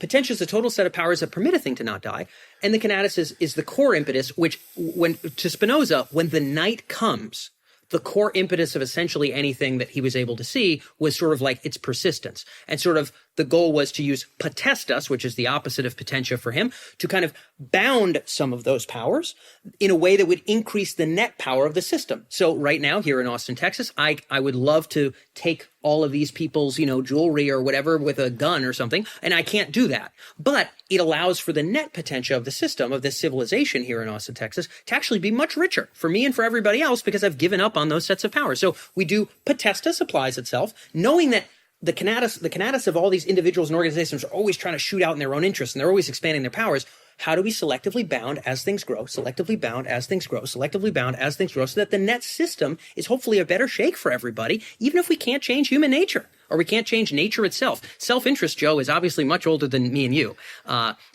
potentia is a total set of powers that permit a thing to not die. And the Canadis is the core impetus, which, when to Spinoza, when the night comes, the core impetus of essentially anything that he was able to see was sort of like its persistence. And sort of the goal was to use potestas, which is the opposite of potentia for him, to kind of bound some of those powers in a way that would increase the net power of the system. So right now here in Austin, Texas, I would love to take all of these people's, jewelry or whatever with a gun or something, and I can't do that. But it allows for the net potential of the system, of this civilization here in Austin, Texas, to actually be much richer for me and for everybody else, because I've given up on those sets of powers. So we do potestas applies itself, knowing that the Canadis of all these individuals and organizations are always trying to shoot out in their own interests, and they're always expanding their powers. How do we selectively bound as things grow, selectively bound as things grow, selectively bound as things grow, so that the net system is hopefully a better shake for everybody, even if we can't change human nature, or we can't change nature itself. Self-interest, Joe, is obviously much older than me and you.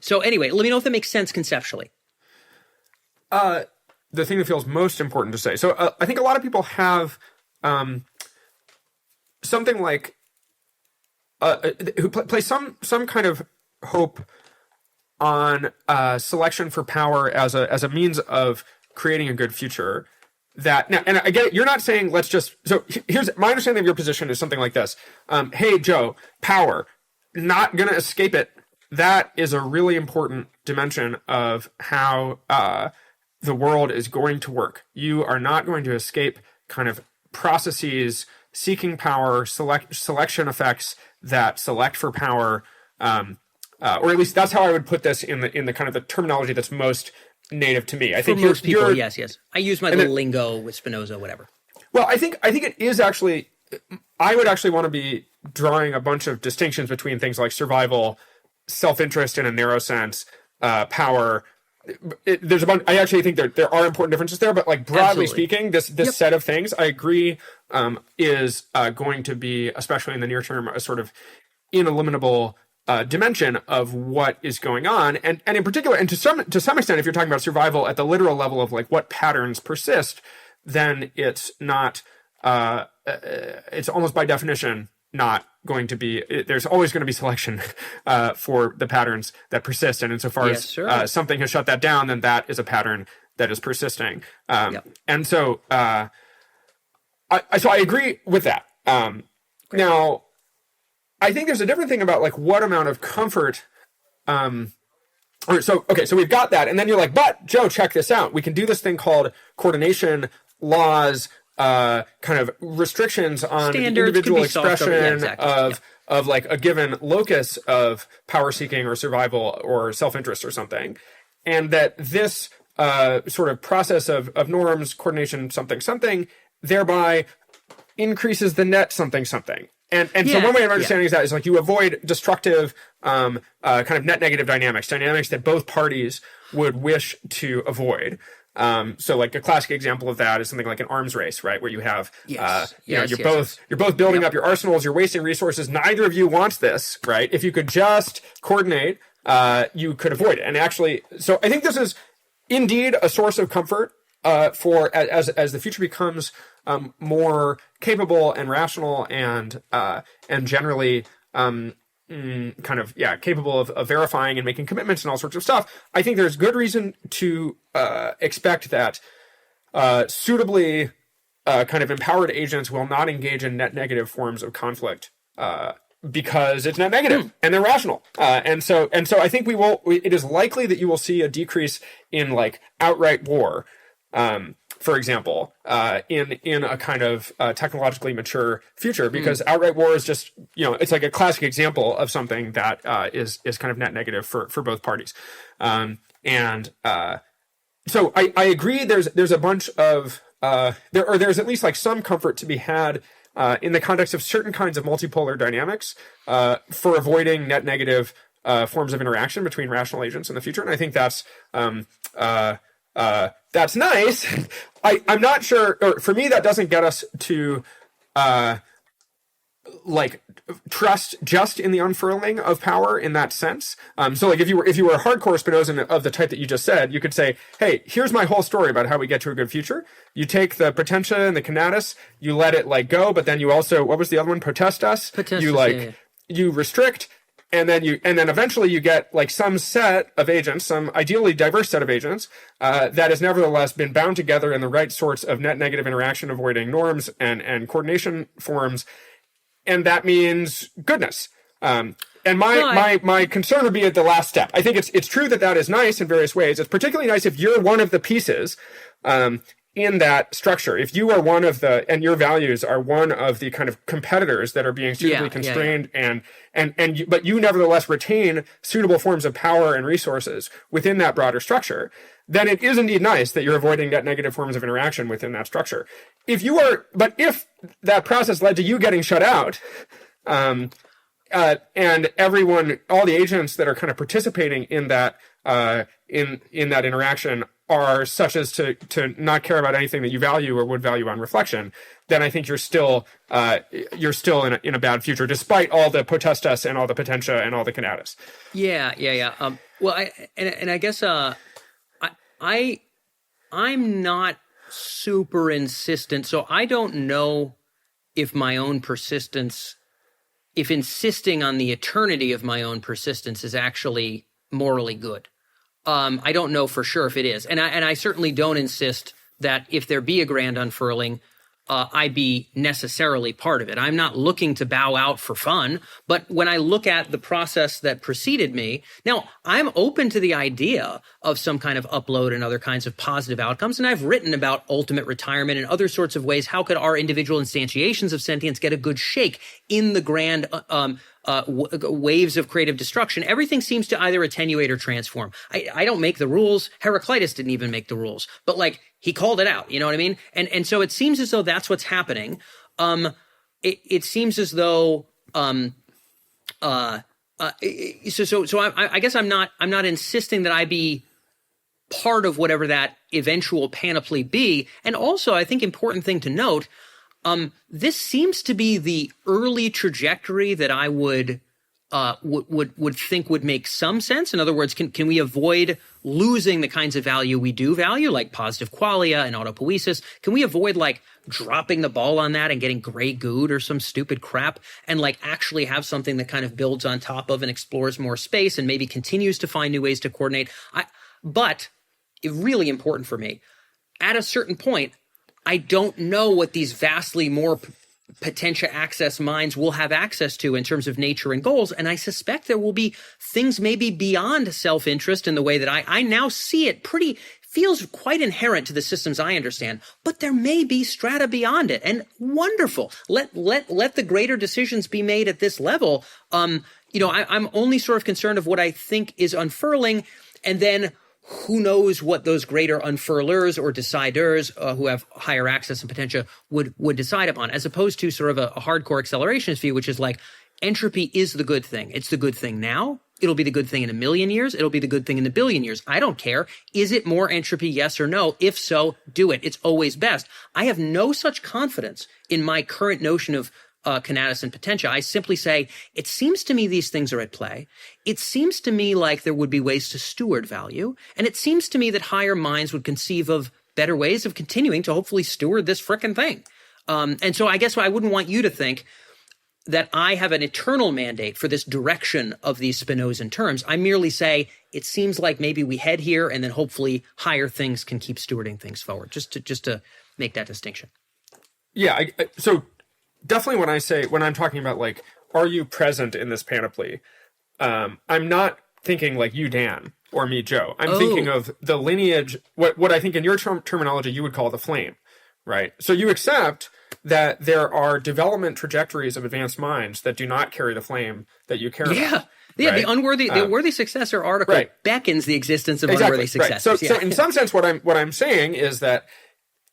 So anyway, let me know if that makes sense conceptually. The thing that feels most important to say. So I think a lot of people have something like who place some kind of hope on selection for power as a means of creating a good future. That now, and I get it, you're not saying let's just. So here's my understanding of your position is something like this. Hey, Joe, power, not gonna escape it. That is a really important dimension of how the world is going to work. You are not going to escape kind of processes seeking power, selection effects that select for power, or at least that's how I would put this in the kind of the terminology that's most native to me. I think for most people, yes. I use my little lingo with Spinoza, whatever. Well, I think it is actually. I would actually want to be drawing a bunch of distinctions between things like survival, self-interest in a narrow sense, power. There's a bunch. I actually think there are important differences there, but like broadly speaking, this set of things, I agree, is going to be, especially in the near term, a sort of ineliminable dimension of what is going on, and in particular, and to some extent, if you're talking about survival at the literal level of like what patterns persist, then it's not. It's almost by definition not going to be. There's always going to be selection for the patterns that persist, and insofar as something has shut that down, then that is a pattern that is persisting. And so, I agree with that. Now, I think there's a different thing about like what amount of comfort. So we've got that, and then you're like, but Joe, check this out. We can do this thing called coordination laws. Kind of restrictions on Standards, individual expression of like a given locus of power seeking or survival or self-interest or something, and that this sort of process of norms, coordination, something, thereby increases the net something. So one way of understanding that is like you avoid destructive kind of net negative dynamics that both parties would wish to avoid. So like a classic example of that is something like an arms race, right? Where you have, you're both building up your arsenals, you're wasting resources. Neither of you wants this, right? If you could just coordinate, you could avoid it. And actually, so I think this is indeed a source of comfort, as the future becomes, more capable and rational and generally, capable of verifying and making commitments and all sorts of stuff. I think there's good reason to expect that suitably kind of empowered agents will not engage in net negative forms of conflict because it's net negative and they're rational. And so I think it is likely that you will see a decrease in like outright war. For example, in a kind of technologically mature future, because outright war is just, it's like a classic example of something that is kind of net negative for both parties. So I agree. There's a bunch of there's at least like some comfort to be had in the context of certain kinds of multipolar dynamics for avoiding net negative forms of interaction between rational agents in the future, and I think that's nice. I'm not sure, or for me, that doesn't get us to trust just in the unfurling of power in that sense. So like if you were a hardcore Spinozan of the type that you just said, you could say, hey, here's my whole story about how we get to a good future. You take the potentia and the conatus, you let it like go, but then you also, what was the other one? Potestas. You restrict. And then eventually you get like some set of agents, some ideally diverse set of agents that has nevertheless been bound together in the right sorts of net negative interaction, avoiding norms and coordination forms, and that means goodness. And my concern would be at the last step. I think it's true that is nice in various ways. It's particularly nice if you're one of the pieces in that structure. If you are one of and your values are one of the kind of competitors that are being suitably constrained but you nevertheless retain suitable forms of power and resources within that broader structure, then it is indeed nice that you're avoiding net negative forms of interaction within that structure. If that process led to you getting shut out, and everyone, all the agents that are kind of participating in that, in that interaction are such as to not care about anything that you value or would value on reflection, then I think you're still in a bad future, despite all the potestas and all the potentia and all the conatus. Yeah. Well, I guess I'm not super insistent, so I don't know if my own persistence, if insisting on the eternity of my own persistence is actually morally good. I don't know for sure if it is. And I certainly don't insist that if there be a grand unfurling, I be necessarily part of it. I'm not looking to bow out for fun, but when I look at the process that preceded me, now I'm open to the idea of some kind of upload and other kinds of positive outcomes. And I've written about ultimate retirement and other sorts of ways. How could our individual instantiations of sentience get a good shake in the grand waves of creative destruction? Everything seems to either attenuate or transform. I don't make the rules. Heraclitus didn't even make the rules, but like he called it out. You know what I mean? And so it seems as though that's what's happening. It seems as though I guess I'm not insisting that I be part of whatever that eventual panoply be. And also, I think important thing to note. This seems to be the early trajectory that I would think would make some sense. In other words, can we avoid losing the kinds of value we do value, like positive qualia and autopoiesis? Can we avoid like dropping the ball on that and getting gray good or some stupid crap, and like actually have something that kind of builds on top of and explores more space and maybe continues to find new ways to coordinate? But really important for me, at a certain point, I don't know what these vastly more potential access minds will have access to in terms of nature and goals. And I suspect there will be things maybe beyond self-interest in the way that I now see it feels quite inherent to the systems I understand, but there may be strata beyond it. And wonderful. Let the greater decisions be made at this level. I'm only sort of concerned of what I think is unfurling, and then who knows what those greater unfurlers or deciders who have higher access and potential would decide upon, as opposed to sort of a hardcore accelerationist view, which is like entropy is the good thing. It's the good thing now. It'll be the good thing in a million years. It'll be the good thing in a billion years. I don't care. Is it more entropy? Yes or no? If so, do it. It's always best. I have no such confidence in my current notion of Conatus and Potentia. I simply say, it seems to me these things are at play. It seems to me like there would be ways to steward value. And it seems to me that higher minds would conceive of better ways of continuing to hopefully steward this frickin' thing. And so I guess I wouldn't want you to think that I have an eternal mandate for this direction of these Spinozan terms. I merely say, it seems like maybe we head here and then hopefully higher things can keep stewarding things forward, just to make that distinction. Yeah. So definitely when I'm talking about like, are you present in this panoply? I'm not thinking like you, Dan, or me, Joe. I'm thinking of the lineage, what I think in your terminology you would call the flame, right? So you accept that there are development trajectories of advanced minds that do not carry the flame that you carry. Yeah. Yeah, right? The Worthy Successor article beckons the existence of unworthy successors. So in some sense, what I'm saying is that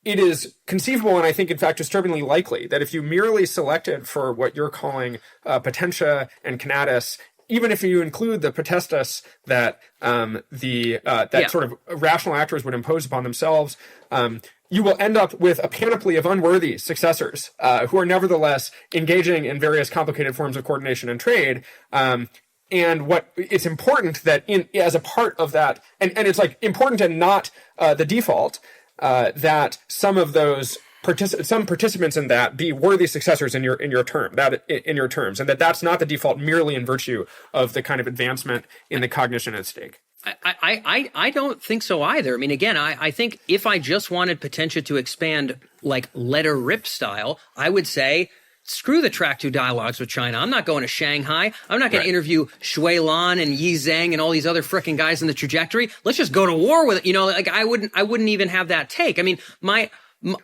it is conceivable, and I think, in fact, disturbingly likely, that if you merely selected for what you're calling Potentia and Conatus, even if you include the potestas that sort of rational actors would impose upon themselves, you will end up with a panoply of unworthy successors who are nevertheless engaging in various complicated forms of coordination and trade. And what it's important that as a part of that, and it's like important and not the default, that some of those some participants in that be worthy successors in your terms, and that's not the default merely in virtue of the kind of advancement in the cognition at stake. I don't think so either. I mean, again, I think if I just wanted Potentia to expand like letter rip style, I would say, screw the track 2 dialogues with China. I'm not going to Shanghai. I'm not going to interview Shui Lan and Yi Zhang and all these other frickin' guys in the trajectory. Let's just go to war with it. You know, like I wouldn't even have that take. I mean,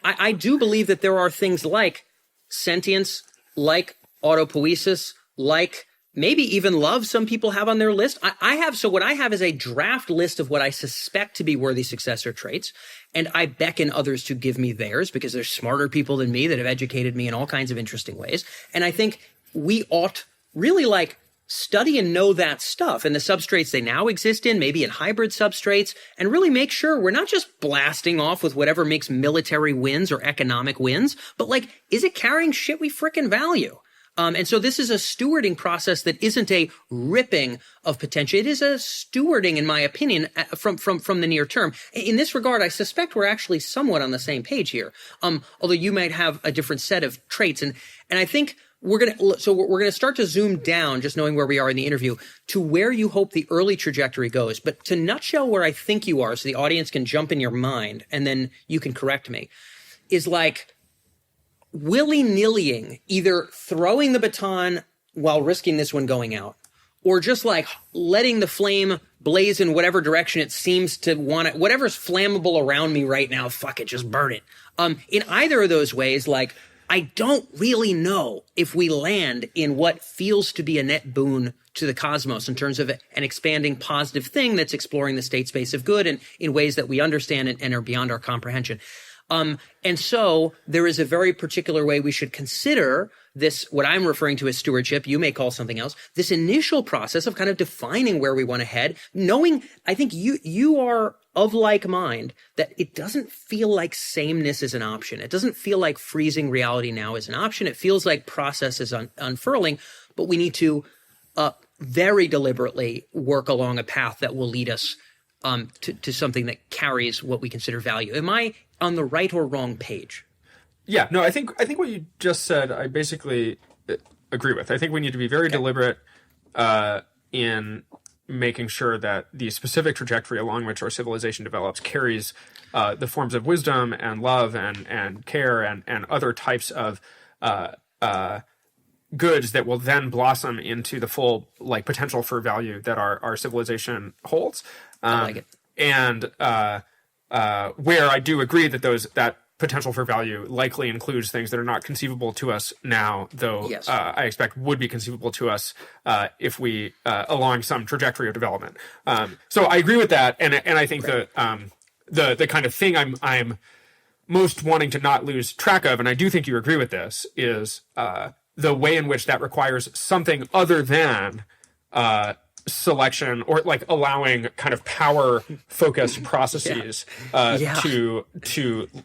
I do believe that there are things like sentience, like autopoiesis, like maybe even love some people have on their list. What I have is a draft list of what I suspect to be worthy successor traits. And I beckon others to give me theirs because they're smarter people than me that have educated me in all kinds of interesting ways. And I think we ought really like study and know that stuff and the substrates they now exist in, maybe in hybrid substrates, and really make sure we're not just blasting off with whatever makes military wins or economic wins, but like, is it carrying shit we frickin' value? And so this is a stewarding process that isn't a ripping of potential. It is a stewarding, in my opinion, from the near term. In this regard, I suspect we're actually somewhat on the same page here. Although you might have a different set of traits. And I think we're going to start to zoom down, just knowing where we are in the interview, to where you hope the early trajectory goes. But to nutshell where I think you are, so the audience can jump in your mind and then you can correct me, is like willy-nillying, either throwing the baton while risking this one going out, or just like letting the flame blaze in whatever direction it seems to want it, whatever's flammable around me right now, fuck it, just burn it. In either of those ways, like, I don't really know if we land in what feels to be a net boon to the cosmos in terms of an expanding positive thing that's exploring the state space of good and in ways that we understand and are beyond our comprehension. And so there is a very particular way we should consider this, what I'm referring to as stewardship, you may call something else, this initial process of kind of defining where we want to head, knowing, I think you are of like mind that it doesn't feel like sameness is an option. It doesn't feel like freezing reality now is an option. It feels like process is unfurling, but we need to very deliberately work along a path that will lead us to something that carries what we consider value. Am I on the right or wrong page? Yeah, no, I think what you just said, I basically agree with. I think we need to be very deliberate in making sure that the specific trajectory along which our civilization develops carries the forms of wisdom and love and care and other types of goods that will then blossom into the full like potential for value that our civilization holds. I like it. And where I do agree that potential for value likely includes things that are not conceivable to us now, though Yes. I expect would be conceivable to us if we along some trajectory of development. So I agree with that, and I think the kind of thing I'm most wanting to not lose track of, and I do think you agree with this, is the way in which that requires something other than selection, or like allowing kind of power focused processes to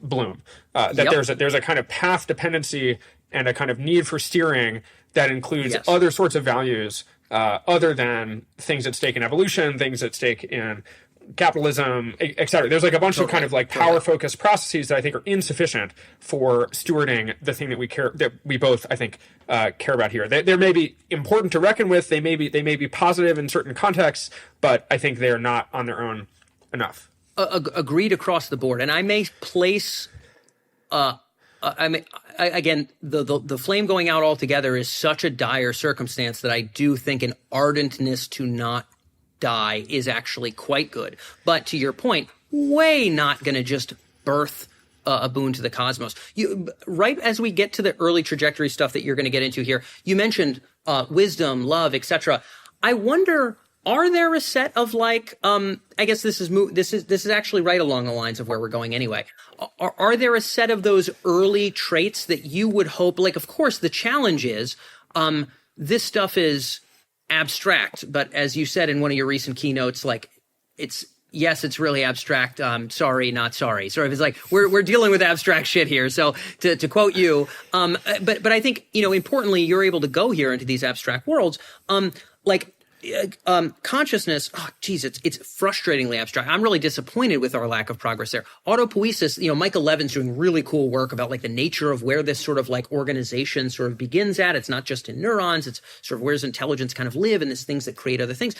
bloom. There's a kind of path dependency and a kind of need for steering that includes other sorts of values other than things at stake in evolution, things at stake in capitalism, et cetera. There's like a bunch of kind of like power focused processes that I think are insufficient for stewarding the thing that we both, I think, care about here. They may be important to reckon with. They may be positive in certain contexts, but I think they are not on their own enough. Agreed across the board. And I may place, again, the flame going out altogether is such a dire circumstance that I do think an ardentness to not die is actually quite good. But to your point, way not going to just birth a boon to the cosmos. Right as we get to the early trajectory stuff that you're going to get into here, you mentioned wisdom, love, etc. I wonder, are there a set of like, I guess this is actually right along the lines of where we're going anyway. Are there a set of those early traits that you would hope, like, of course, the challenge is this stuff is abstract, but as you said in one of your recent keynotes, like it's really abstract. Sorry, not sorry. Sort of, it's like we're dealing with abstract shit here. So to quote you, but I think, importantly, you're able to go here into these abstract worlds. Consciousness, it's frustratingly abstract. I'm really disappointed with our lack of progress there. Autopoiesis, Michael Levin's doing really cool work about like the nature of where this sort of like organization sort of begins at. It's not just in neurons. It's sort of where does intelligence kind of live, and there's things that create other things.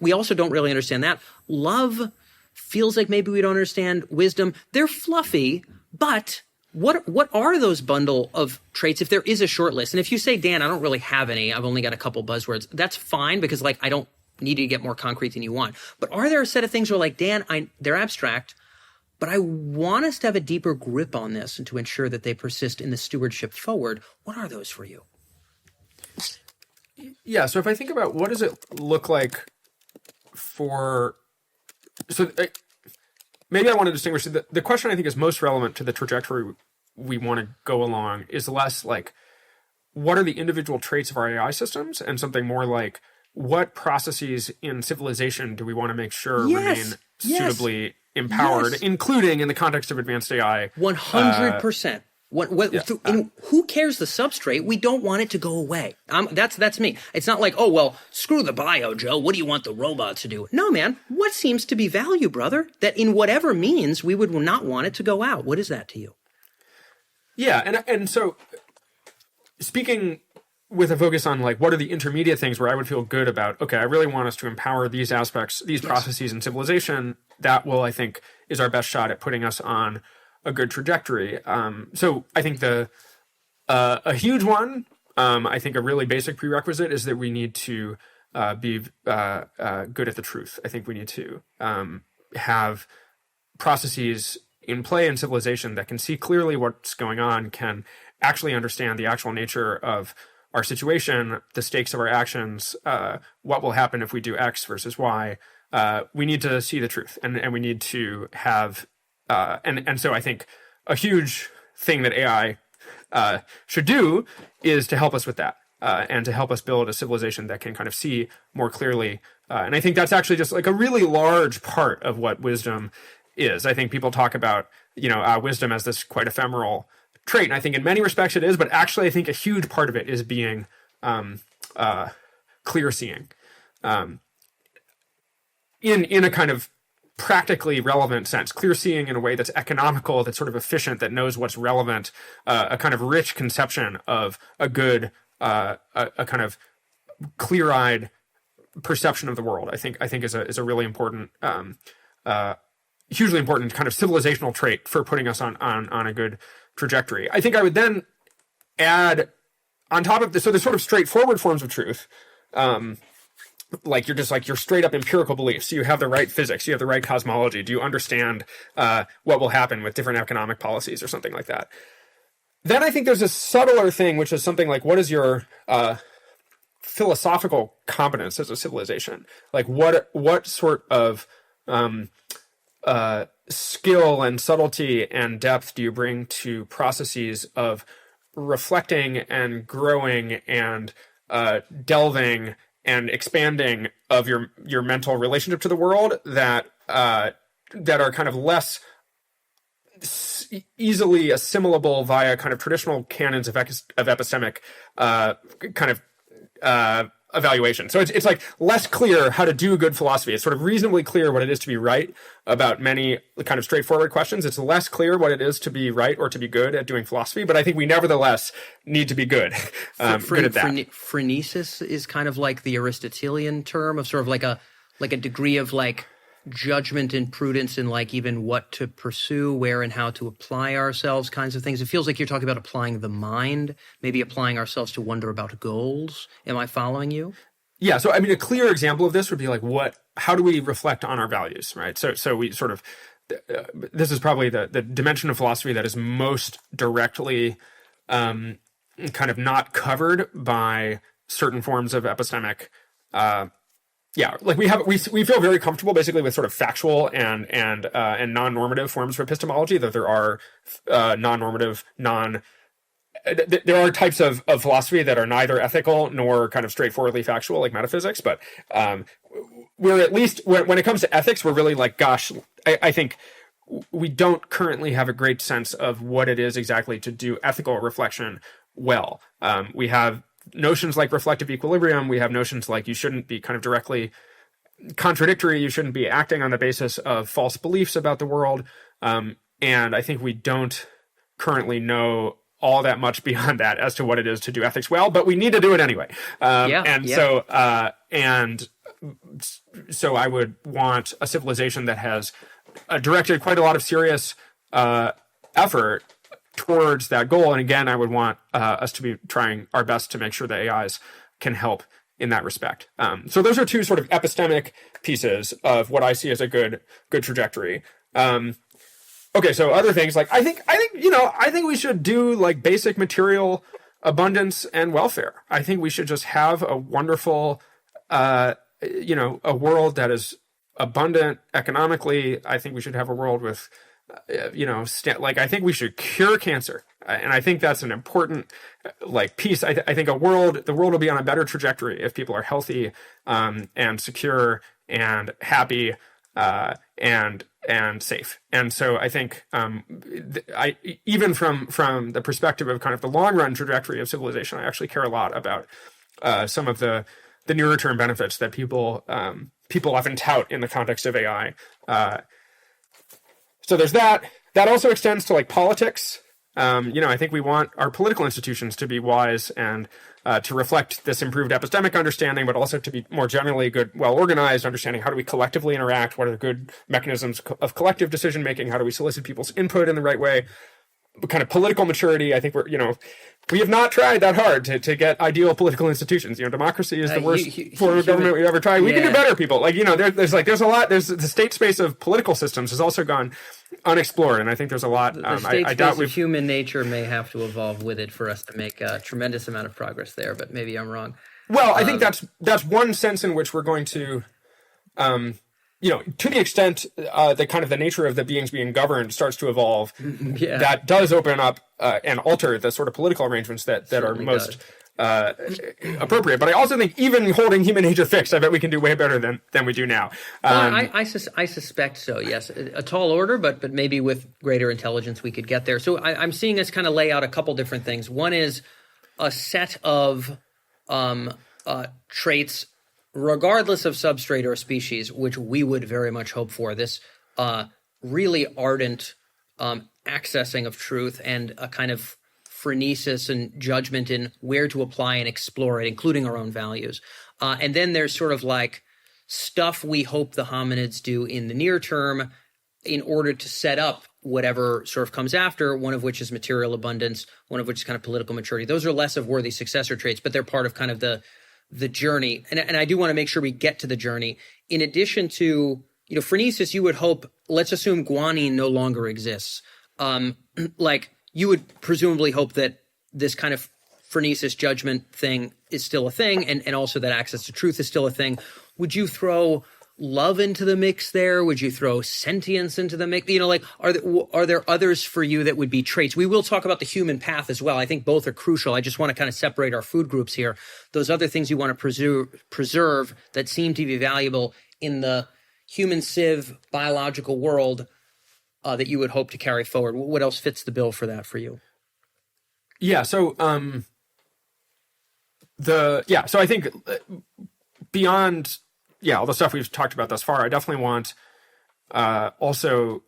We also don't really understand that. Love feels like maybe we don't understand. Wisdom, they're fluffy, but what are those bundle of traits if there is a short list? And if you say, Dan, I don't really have any, I've only got a couple buzzwords, that's fine, because like I don't need you to get more concrete than you want. But are there a set of things where like, Dan, they're abstract, but I want us to have a deeper grip on this and to ensure that they persist in the stewardship forward? What are those for you? Yeah, so if I think about what does it look like maybe I want to distinguish the question I think is most relevant to the trajectory we want to go along is less like what are the individual traits of our AI systems, and something more like what processes in civilization do we want to make sure remain suitably empowered, including in the context of advanced AI. 100%. Who cares the substrate? We don't want it to go away. That's me. It's not like, oh, well, screw the bio, Joe. What do you want the robot to do? No, man. What seems to be value, brother? That in whatever means, we would not want it to go out. What is that to you? Yeah, and so speaking with a focus on like what are the intermediate things where I would feel good about, okay, I really want us to empower these aspects, these processes in civilization, that will, I think, is our best shot at putting us on a good trajectory. So I think a huge one, I think a really basic prerequisite is that we need to be good at the truth. I think we need to have processes in play in civilization that can see clearly what's going on, can actually understand the actual nature of our situation, the stakes of our actions, what will happen if we do X versus Y. We need to see the truth, and we need to have and so I think a huge thing that AI should do is to help us with that, and to help us build a civilization that can kind of see more clearly. And I think that's actually just like a really large part of what wisdom is. I think people talk about, wisdom as this quite ephemeral trait, and I think in many respects it is, but actually I think a huge part of it is being clear seeing in a kind of practically relevant sense, clear seeing in a way that's economical, that's sort of efficient, that knows what's relevant, a kind of rich conception of a good, a kind of clear-eyed perception of the world. I think is a really important, hugely important kind of civilizational trait for putting us on a good trajectory. I think I would then add on top of this, so the sort of straightforward forms of truth, like you're straight up empirical beliefs. You have the right physics, you have the right cosmology. Do you understand what will happen with different economic policies or something like that? Then I think there's a subtler thing, which is something like, what is your philosophical competence as a civilization? Like what sort of skill and subtlety and depth do you bring to processes of reflecting and growing and delving and expanding of your mental relationship to the world that are kind of less easily assimilable via kind of traditional canons of epistemic kind of evaluation. So it's like less clear how to do good philosophy. It's sort of reasonably clear what it is to be right about many kind of straightforward questions. It's less clear what it is to be right or to be good at doing philosophy, but I think we nevertheless need to be good. Good at that. Phrenesis is kind of like the Aristotelian term of sort of like a degree of like judgment and prudence in like even what to pursue, where and how to apply ourselves, kinds of things. It feels like you're talking about applying the mind, maybe applying ourselves to wonder about goals. Am I following you? Yeah. So, I mean, a clear example of this would be like, how do we reflect on our values, right? So we sort of, this is probably the dimension of philosophy that is most directly kind of not covered by certain forms of epistemic yeah, like we feel very comfortable basically with sort of factual and non-normative forms of epistemology, though there are non-normative, there are types of philosophy that are neither ethical nor kind of straightforwardly factual, like metaphysics. But we're at least when it comes to ethics, we're really like, gosh, I think we don't currently have a great sense of what it is exactly to do ethical reflection well. We have notions like reflective equilibrium. We have notions like you shouldn't be kind of directly contradictory. You shouldn't be acting on the basis of false beliefs about the world. And I think we don't currently know all that much beyond that as to what it is to do ethics well, but we need to do it anyway. So I would want a civilization that has directed quite a lot of serious effort towards that goal. And again, I would want us to be trying our best to make sure that AIs can help in that respect. So those are two sort of epistemic pieces of what I see as a good trajectory. Okay, so other things like I think we should do like basic material abundance and welfare. I think we should just have a wonderful, a world that is abundant economically. I think we should have a world with I think we should cure cancer. And I think that's an important piece. I think the world will be on a better trajectory if people are healthy and secure and happy and safe. And so I think even from the perspective of kind of the long run trajectory of civilization, I actually care a lot about some of the nearer term benefits that people often tout in the context of AI. So there's that. That also extends to like politics. I think we want our political institutions to be wise and to reflect this improved epistemic understanding, but also to be more generally good, well-organized, understanding how do we collectively interact, what are the good mechanisms of collective decision-making, how do we solicit people's input in the right way, kind of political maturity. I think we have not tried that hard to get ideal political institutions. Democracy is the worst form of government we've ever tried. We can do better, people. There's a lot. There's the state space of political systems has also gone unexplored, and I think there's a lot. The state space of human nature may have to evolve with it for us to make a tremendous amount of progress there. But maybe I'm wrong. Well, I think that's one sense in which we're going to. To the extent that kind of the nature of the beings being governed starts to evolve, that does open up and alter the sort of political arrangements that are most appropriate. But I also think even holding human nature fixed, I bet we can do way better than we do now. I suspect so, yes. A tall order, but maybe with greater intelligence we could get there. So I'm seeing us kind of lay out a couple different things. One is a set of traits regardless of substrate or species, which we would very much hope for, this really ardent accessing of truth and a kind of phrenesis and judgment in where to apply and explore it, including our own values. And then there's sort of like stuff we hope the hominids do in the near term in order to set up whatever sort of comes after, one of which is material abundance, one of which is kind of political maturity. Those are less of worthy successor traits, but they're part of kind of the the journey, and I do want to make sure we get to the journey. In addition to, phrenesis, you would hope, let's assume guanine no longer exists. Like, you would presumably hope that this kind of phrenesis judgment thing is still a thing, and also that access to truth is still a thing. Would you throw love into the mix there? Would you throw sentience into the mix? Are there others for you that would be traits? We will talk about the human path as well. I think both are crucial. I just want to kind of separate our food groups here. Those other things you want to preserve that seem to be valuable in the human civ biological world that you would hope to carry forward. What else fits the bill for that for you? Yeah. So, so I think beyond, all the stuff we've talked about thus far, I definitely want also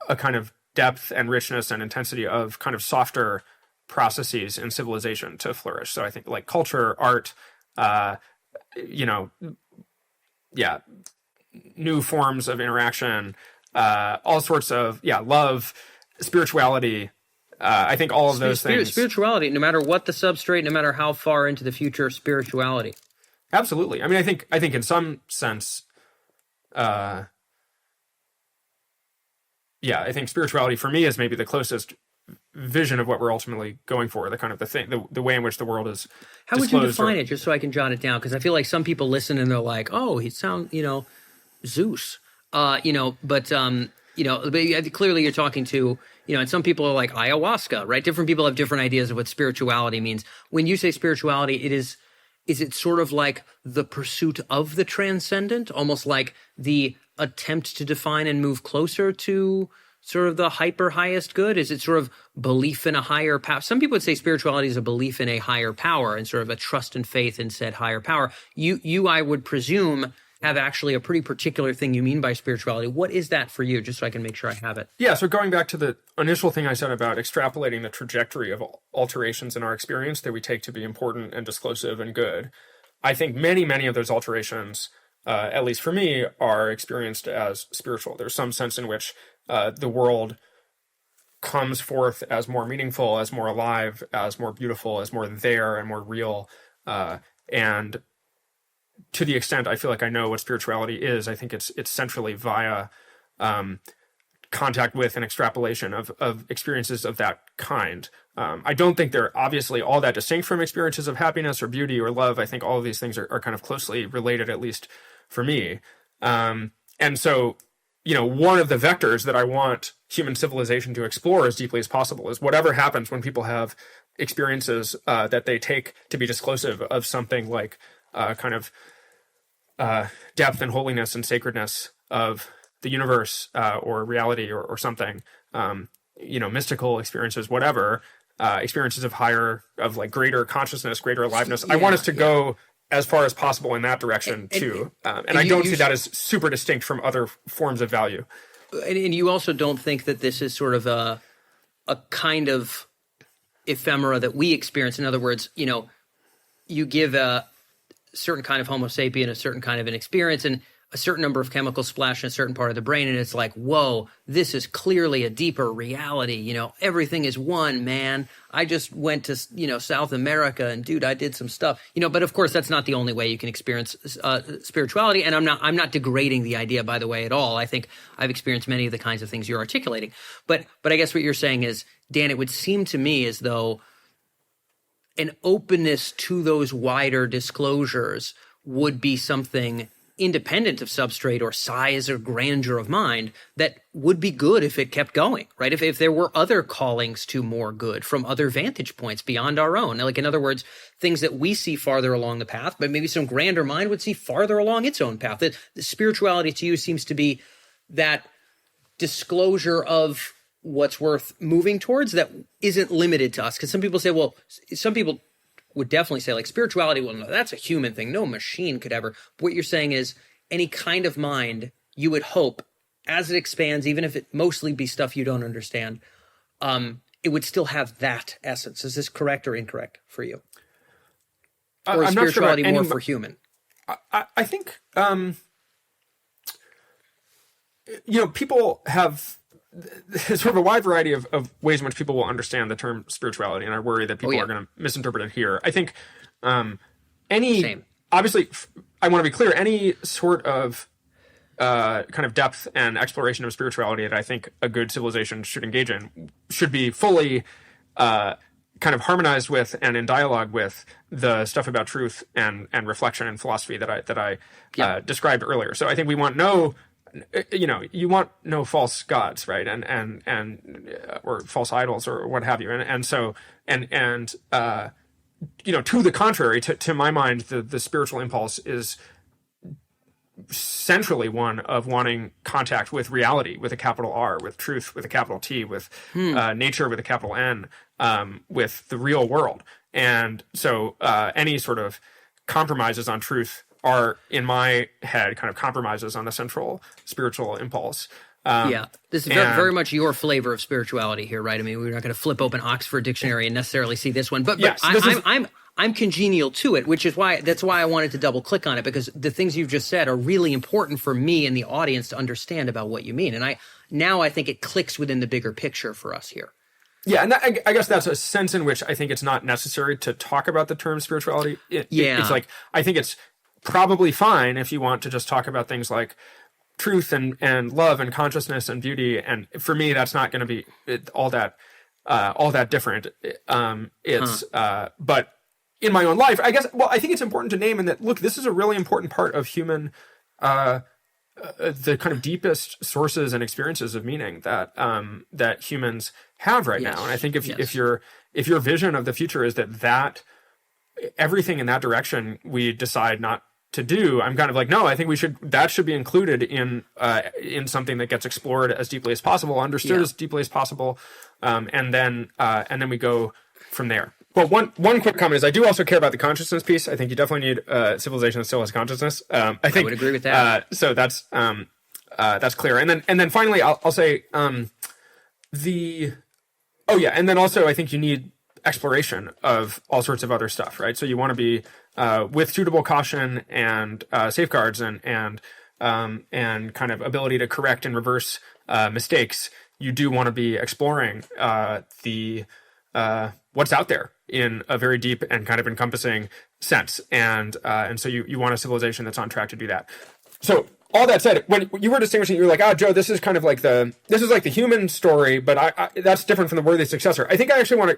a kind of depth and richness and intensity of kind of softer processes in civilization to flourish. So I think like culture, art, new forms of interaction, all sorts of, love, spirituality. I think all of those things. Spirituality, no matter what the substrate, no matter how far into the future, spirituality. Absolutely. I mean, I think in some sense, I think spirituality for me is maybe the closest vision of what we're ultimately going for, the kind of the way in which the world is. How would you define it, just so I can jot it down? Because I feel like some people listen and they're like, oh, he sounds, Zeus, but clearly you're talking to, and some people are like ayahuasca, right? Different people have different ideas of what spirituality means. When you say spirituality, is it sort of like the pursuit of the transcendent, almost like the attempt to define and move closer to sort of the hyper highest good? Is it sort of belief in a higher power? Some people would say spirituality is a belief in a higher power and sort of a trust and faith in said higher power. You, I would presume, have actually a pretty particular thing you mean by spirituality. What is that for you, just so I can make sure I have it? Yeah, so going back to the initial thing I said about extrapolating the trajectory of alterations in our experience that we take to be important and disclosive and good, I think many, many of those alterations, at least for me, are experienced as spiritual. There's some sense in which the world comes forth as more meaningful, as more alive, as more beautiful, as more there and more real. And to the extent I feel like I know what spirituality is, I think it's centrally via contact with and extrapolation of experiences of that kind. I don't think they're obviously all that distinct from experiences of happiness or beauty or love. I think all of these things are kind of closely related, at least for me. And so, one of the vectors that I want human civilization to explore as deeply as possible is whatever happens when people have experiences that they take to be disclosive of something like kind of depth and holiness and sacredness of the universe or reality or something, mystical experiences, whatever, experiences of like greater consciousness, greater aliveness. I want us to go as far as possible in that direction too. And I don't see that as super distinct from other forms of value. And you also don't think that this is sort of a kind of ephemera that we experience. In other words, you give a certain kind of Homo sapien a certain kind of an experience and a certain number of chemicals splash in a certain part of the brain, and it's like, whoa, this is clearly a deeper reality. Everything is one, man. I just went to, South America, and dude, I did some stuff. But of course, that's not the only way you can experience spirituality. And I'm not degrading the idea, by the way, at all. I think I've experienced many of the kinds of things you're articulating. But I guess what you're saying is, Dan, it would seem to me as though an openness to those wider disclosures would be something independent of substrate or size or grandeur of mind that would be good if it kept going, right? If there were other callings to more good from other vantage points beyond our own, like in other words, things that we see farther along the path, but maybe some grander mind would see farther along its own path. That the spirituality to you seems to be that disclosure of what's worth moving towards that isn't limited to us. Because some people say, well, some people would definitely say like spirituality, well, no, that's a human thing. No machine could ever. But what you're saying is any kind of mind you would hope as it expands, even if it mostly be stuff you don't understand, it would still have that essence. Is this correct or incorrect for you? Or is spirituality more for human? I think, people have sort of a wide variety of ways in which people will understand the term spirituality, and I worry that people are going to misinterpret it here. I think any obviously, I want to be clear. Any sort of kind of depth and exploration of spirituality that I think a good civilization should engage in should be fully kind of harmonized with and in dialogue with the stuff about truth and reflection and philosophy that I described earlier. So I think we want you want no false gods, right? And or false idols or what have you. And so to the contrary, to my mind, the spiritual impulse is centrally one of wanting contact with reality with a capital R, with truth with a capital T, with nature with a capital N, with the real world. And so any sort of compromises on truth are, in my head, kind of compromises on the central spiritual impulse. This is very much your flavor of spirituality here, right? I mean, we're not going to flip open Oxford Dictionary and necessarily see this one, but yes, I'm congenial to it, which is that's why I wanted to double click on it, because the things you've just said are really important for me and the audience to understand about what you mean. And I think it clicks within the bigger picture for us here. Yeah, and I guess that's a sense in which I think it's not necessary to talk about the term spirituality. It's like, I think it's probably fine if you want to just talk about things like truth and love and consciousness and beauty. And for me, that's not going to be all that different. But in my own life, I guess, I think it's important to name, and that, look, this is a really important part of human, the kind of deepest sources and experiences of meaning that humans have right now. And I think if your vision of the future is that everything in that direction we decide not to do, I'm kind of like, no, I think that should be included in something that gets explored as deeply as possible, understood as deeply as possible, and then we go from there. Well, one quick comment is I do also care about the consciousness piece. I think you definitely need a civilization that still has consciousness. I would agree with that. So that's clear. And then finally, I'll say and then also I think you need exploration of all sorts of other stuff, right? So you want to be with suitable caution and safeguards and kind of ability to correct and reverse mistakes. You do want to be exploring what's out there in a very deep and kind of encompassing sense, and so you want a civilization that's on track to do that. So all that said, when you were distinguishing, you were like, Joe, this is kind of like the human story, but I that's different from the Worthy Successor. I think I actually want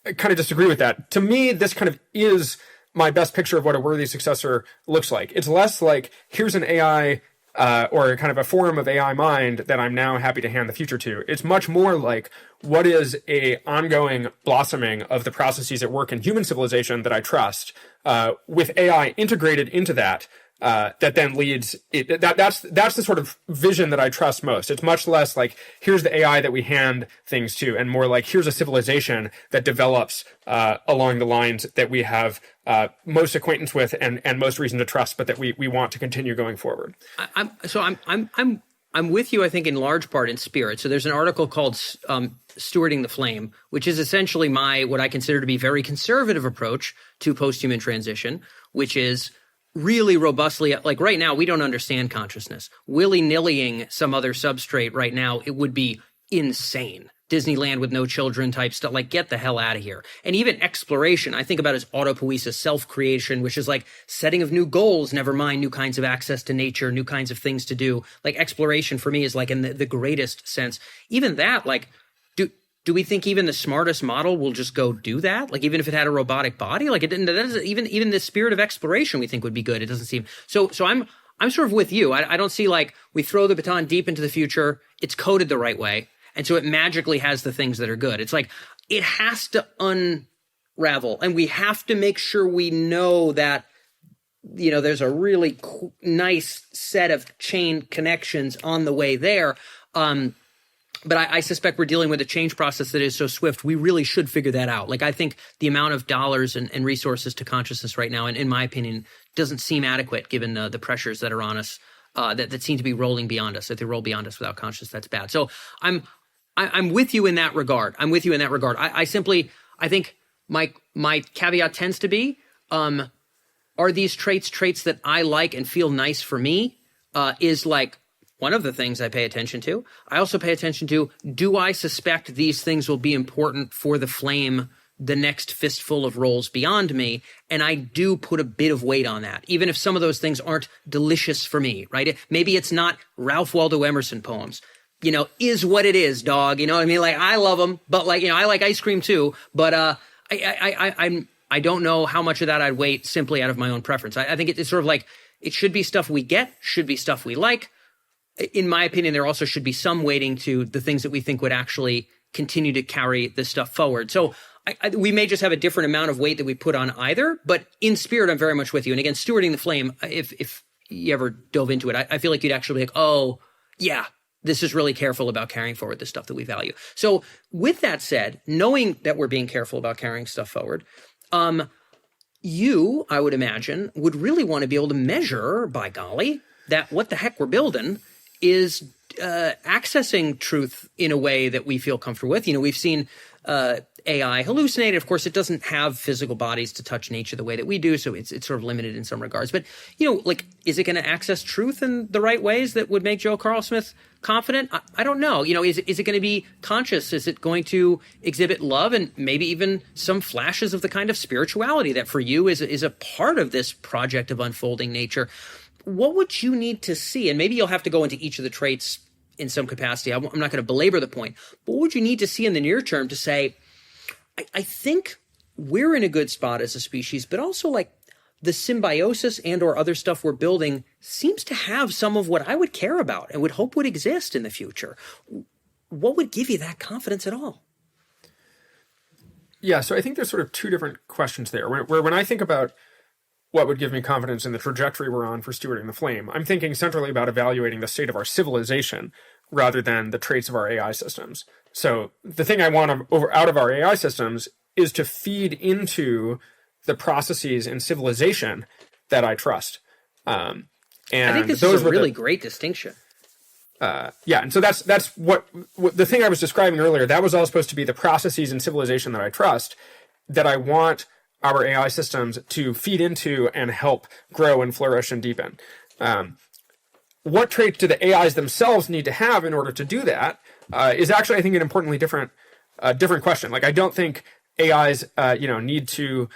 to kind of disagree with that. To me, this kind of is my best picture of what a Worthy Successor looks like. It's less like, here's an AI or kind of a form of AI mind that I'm now happy to hand the future to. It's much more like, what is a ongoing blossoming of the processes at work in human civilization that I trust, with AI integrated into that then leads that's the sort of vision that I trust most. It's much less like, here's the AI that we hand things to, and more like, here's a civilization that develops along the lines that we have most acquaintance with and most reason to trust, but that we want to continue going forward. I'm with you, I think, in large part in spirit. So there's an article called Stewarding the Flame, which is essentially what I consider to be very conservative approach to posthuman transition, which is really robustly, like right now, we don't understand consciousness. Willy-nillying some other substrate right now, it would be insane. Disneyland with no children type stuff, like, get the hell out of here. And even exploration, I think about as autopoiesis, self-creation, which is like setting of new goals, never mind new kinds of access to nature, new kinds of things to do. Like, exploration for me is like in the greatest sense. Even that, like, do we think even the smartest model will just go do that? Like, even if it had a robotic body, like, even the spirit of exploration we think would be good. It doesn't seem so. I'm sort of with you. I don't see, like, we throw the baton deep into the future. It's coded the right way, and so it magically has the things that are good. It's like, it has to unravel, and we have to make sure we know that, there's a really nice set of chain connections on the way there. But I suspect we're dealing with a change process that is so swift, we really should figure that out. Like, I think the amount of dollars and resources to consciousness right now, and in my opinion, doesn't seem adequate given the pressures that are on us, that seem to be rolling beyond us. If they roll beyond us without consciousness, that's bad. So I'm with you in that regard. I think my caveat tends to be, are these traits that I like and feel nice for me, is like, one of the things I pay attention to. I also pay attention to, do I suspect these things will be important for the flame the next fistful of roles beyond me. And I do put a bit of weight on that, even if some of those things aren't delicious for me, right? Maybe it's not Ralph Waldo Emerson poems. Is what it is, dog. You know what I mean? Like, I love them, but like, I like ice cream too. But I don't know how much of that I'd weight simply out of my own preference. I think it's sort of like, it should be stuff we get, should be stuff we like. In my opinion, there also should be some weighting to the things that we think would actually continue to carry this stuff forward. So we may just have a different amount of weight that we put on either, but in spirit, I'm very much with you. And again, stewarding the flame, if you ever dove into it, I feel like you'd actually be like, oh, yeah, this is really careful about carrying forward the stuff that we value. So with that said, knowing that we're being careful about carrying stuff forward, you, I would imagine, would really want to be able to measure, by golly, that what the heck we're building is accessing truth in a way that we feel comfortable with. We've seen AI hallucinate. Of course, it doesn't have physical bodies to touch nature the way that we do, so it's sort of limited in some regards. But, like, is it going to access truth in the right ways that would make Joe Carlsmith confident? I don't know. Is it going to be conscious? Is it going to exhibit love and maybe even some flashes of the kind of spirituality that for you is a part of this project of unfolding nature? What would you need to see? And maybe you'll have to go into each of the traits in some capacity. I'm not going to belabor the point. But what would you need to see in the near term to say, I think we're in a good spot as a species, but also like the symbiosis and or other stuff we're building seems to have some of what I would care about and would hope would exist in the future. What would give you that confidence at all? Yeah, so I think there's sort of two different questions there. When I think about what would give me confidence in the trajectory we're on for stewarding the flame, I'm thinking centrally about evaluating the state of our civilization rather than the traits of our AI systems. So the thing I want out of our AI systems is to feed into the processes in civilization that I trust. And I think this is a really great distinction. And so that's what the thing I was describing earlier, that was all supposed to be the processes in civilization that I trust, that I want our AI systems to feed into and help grow and flourish and deepen. What traits do the AIs themselves need to have in order to do that is actually, I think, an importantly different question. Like, I don't think AIs, need to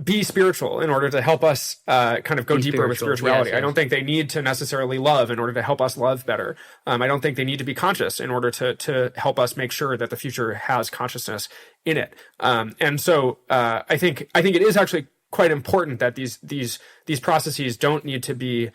be spiritual in order to help us kind of go deeper with spirituality. Yes. I don't think they need to necessarily love in order to help us love better. I don't think they need to be conscious in order to help us make sure that the future has consciousness in it. And so I think it is actually quite important that these processes don't need to be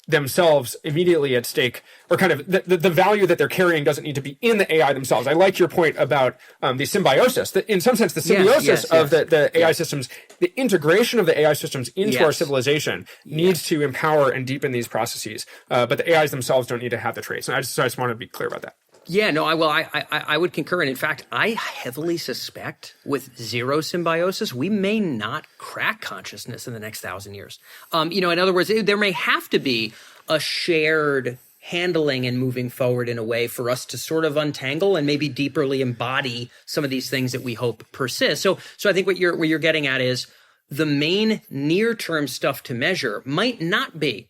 themselves immediately at stake, or kind of the value that they're carrying doesn't need to be in the AI themselves. I like your point about the symbiosis. In some sense, the symbiosis of the AI systems, the integration of the AI systems into our civilization needs to empower and deepen these processes. But the AIs themselves don't need to have the traits. And I just want to be clear about that. Yeah, no, I would concur. And in fact, I heavily suspect with zero symbiosis, we may not crack consciousness in the next 1,000 years. In other words, there may have to be a shared handling and moving forward in a way for us to sort of untangle and maybe deeperly embody some of these things that we hope persist. So I think what you're getting at is the main near-term stuff to measure might not be,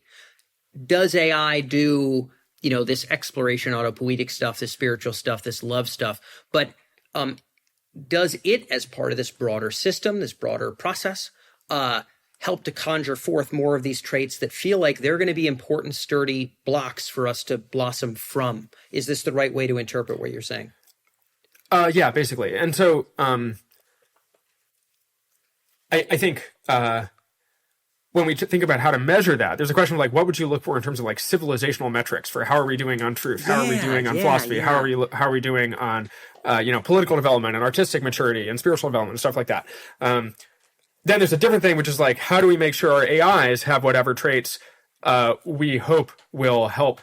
does AI do this exploration, autopoietic stuff, this spiritual stuff, this love stuff, but does it, as part of this broader system, this broader process, help to conjure forth more of these traits that feel like they're going to be important, sturdy blocks for us to blossom from? Is this the right way to interpret what you're saying? Yeah, basically. And so I think when we think about how to measure that, there's a question of like, what would you look for in terms of like civilizational metrics for how are we doing on truth? How are we doing on philosophy? Yeah. How are we doing on, political development and artistic maturity and spiritual development and stuff like that? Then there's a different thing, which is like, how do we make sure our AIs have whatever traits we hope will help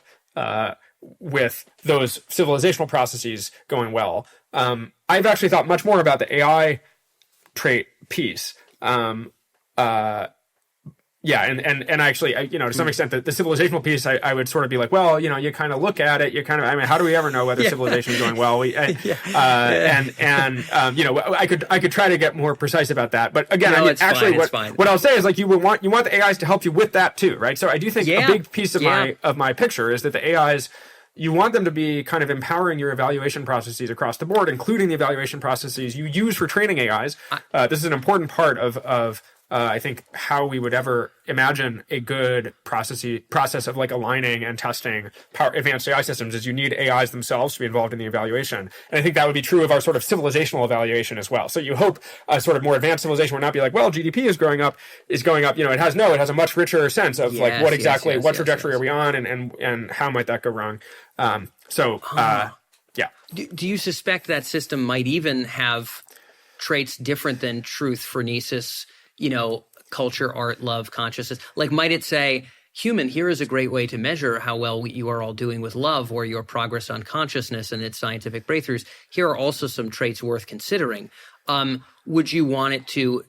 with those civilizational processes going well? I've actually thought much more about the AI trait piece. And actually, to some extent, the civilizational piece, I would sort of be like, well, you kind of look at it, how do we ever know whether civilization is going well? I could try to get more precise about that, but again, what I'll say is like, you want the AIs to help you with that too, right? So I do think a big piece of my picture is that the AIs, you want them to be kind of empowering your evaluation processes across the board, including the evaluation processes you use for training AIs. This is an important part of I think how we would ever imagine a good process of like aligning and testing advanced AI systems is you need AIs themselves to be involved in the evaluation. And I think that would be true of our sort of civilizational evaluation as well. So you hope a sort of more advanced civilization would not be like, well, GDP is going up. You know, it has a much richer sense of like what exactly, what trajectory are we on and how might that go wrong? Yeah. Do you suspect that system might even have traits different than truth, phronesis, you know, culture, art, love, consciousness? Like, might it say, human, here is a great way to measure how well you are all doing with love or your progress on consciousness and its scientific breakthroughs. Here are also some traits worth considering. Would you want it to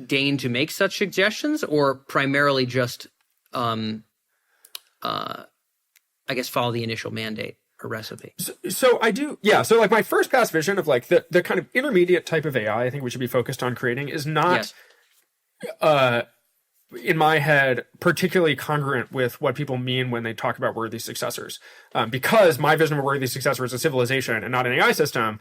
deign to make such suggestions, or primarily just, I guess, follow the initial mandate or recipe? So I do, yeah. So like my first pass vision of like the kind of intermediate type of AI I think we should be focused on creating is not, in my head, particularly congruent with what people mean when they talk about worthy successors. Because my vision of a worthy successor is a civilization and not an AI system,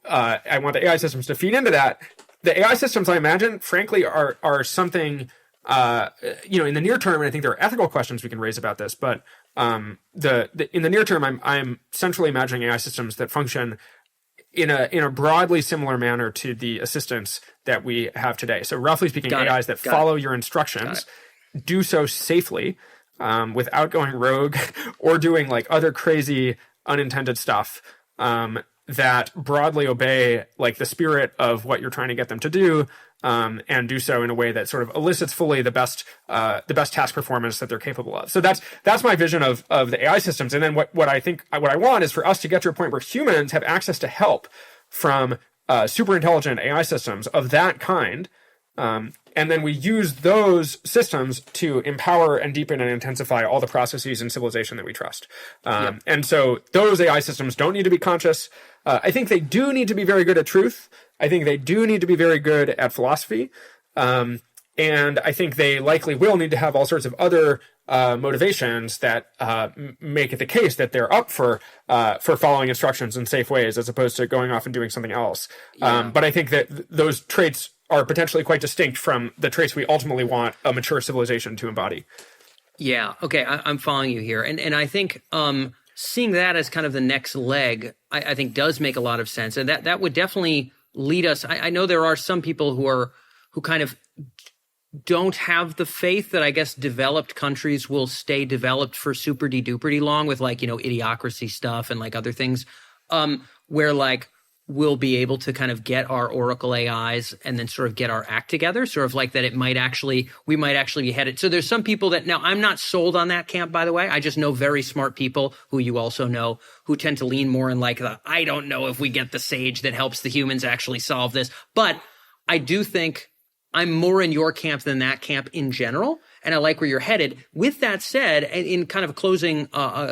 I want the AI systems to feed into that. The AI systems, I imagine, frankly, are something, you know, in the near term, and I think there are ethical questions we can raise about this, but in the near term, I'm centrally imagining AI systems that function in a broadly similar manner to the assistants that we have today. So roughly speaking, AIs that follow your instructions, do so safely, without going rogue or doing like other crazy unintended stuff, that broadly obey like the spirit of what you're trying to get them to do, and do so in a way that sort of elicits fully the best task performance that they're capable of. So that's my vision of the AI systems. And then what I want is for us to get to a point where humans have access to help from super intelligent AI systems of that kind. And then we use those systems to empower and deepen and intensify all the processes in civilization that we trust. And so those AI systems don't need to be conscious. I think they do need to be very good at truth. I think they do need to be very good at philosophy. And I think they likely will need to have all sorts of other motivations that make it the case that they're up for following instructions in safe ways as opposed to going off and doing something else. But I think that those traits are potentially quite distinct from the traits we ultimately want a mature civilization to embody. Yeah. Okay. I'm following you here. And I think seeing that as kind of the next leg, I think does make a lot of sense. And that would definitely lead us. I know there are some people who kind of don't have the faith that I guess developed countries will stay developed for super duper long with like, you know, idiocracy stuff and like other things, where like we'll be able to kind of get our Oracle AIs and then sort of get our act together, sort of like that we might actually be headed. So there's some people that, now I'm not sold on that camp, by the way. I just know very smart people who you also know who tend to lean more in like I don't know if we get the sage that helps the humans actually solve this. But I do think I'm more in your camp than that camp in general, and I like where you're headed. With that said, and in kind of a closing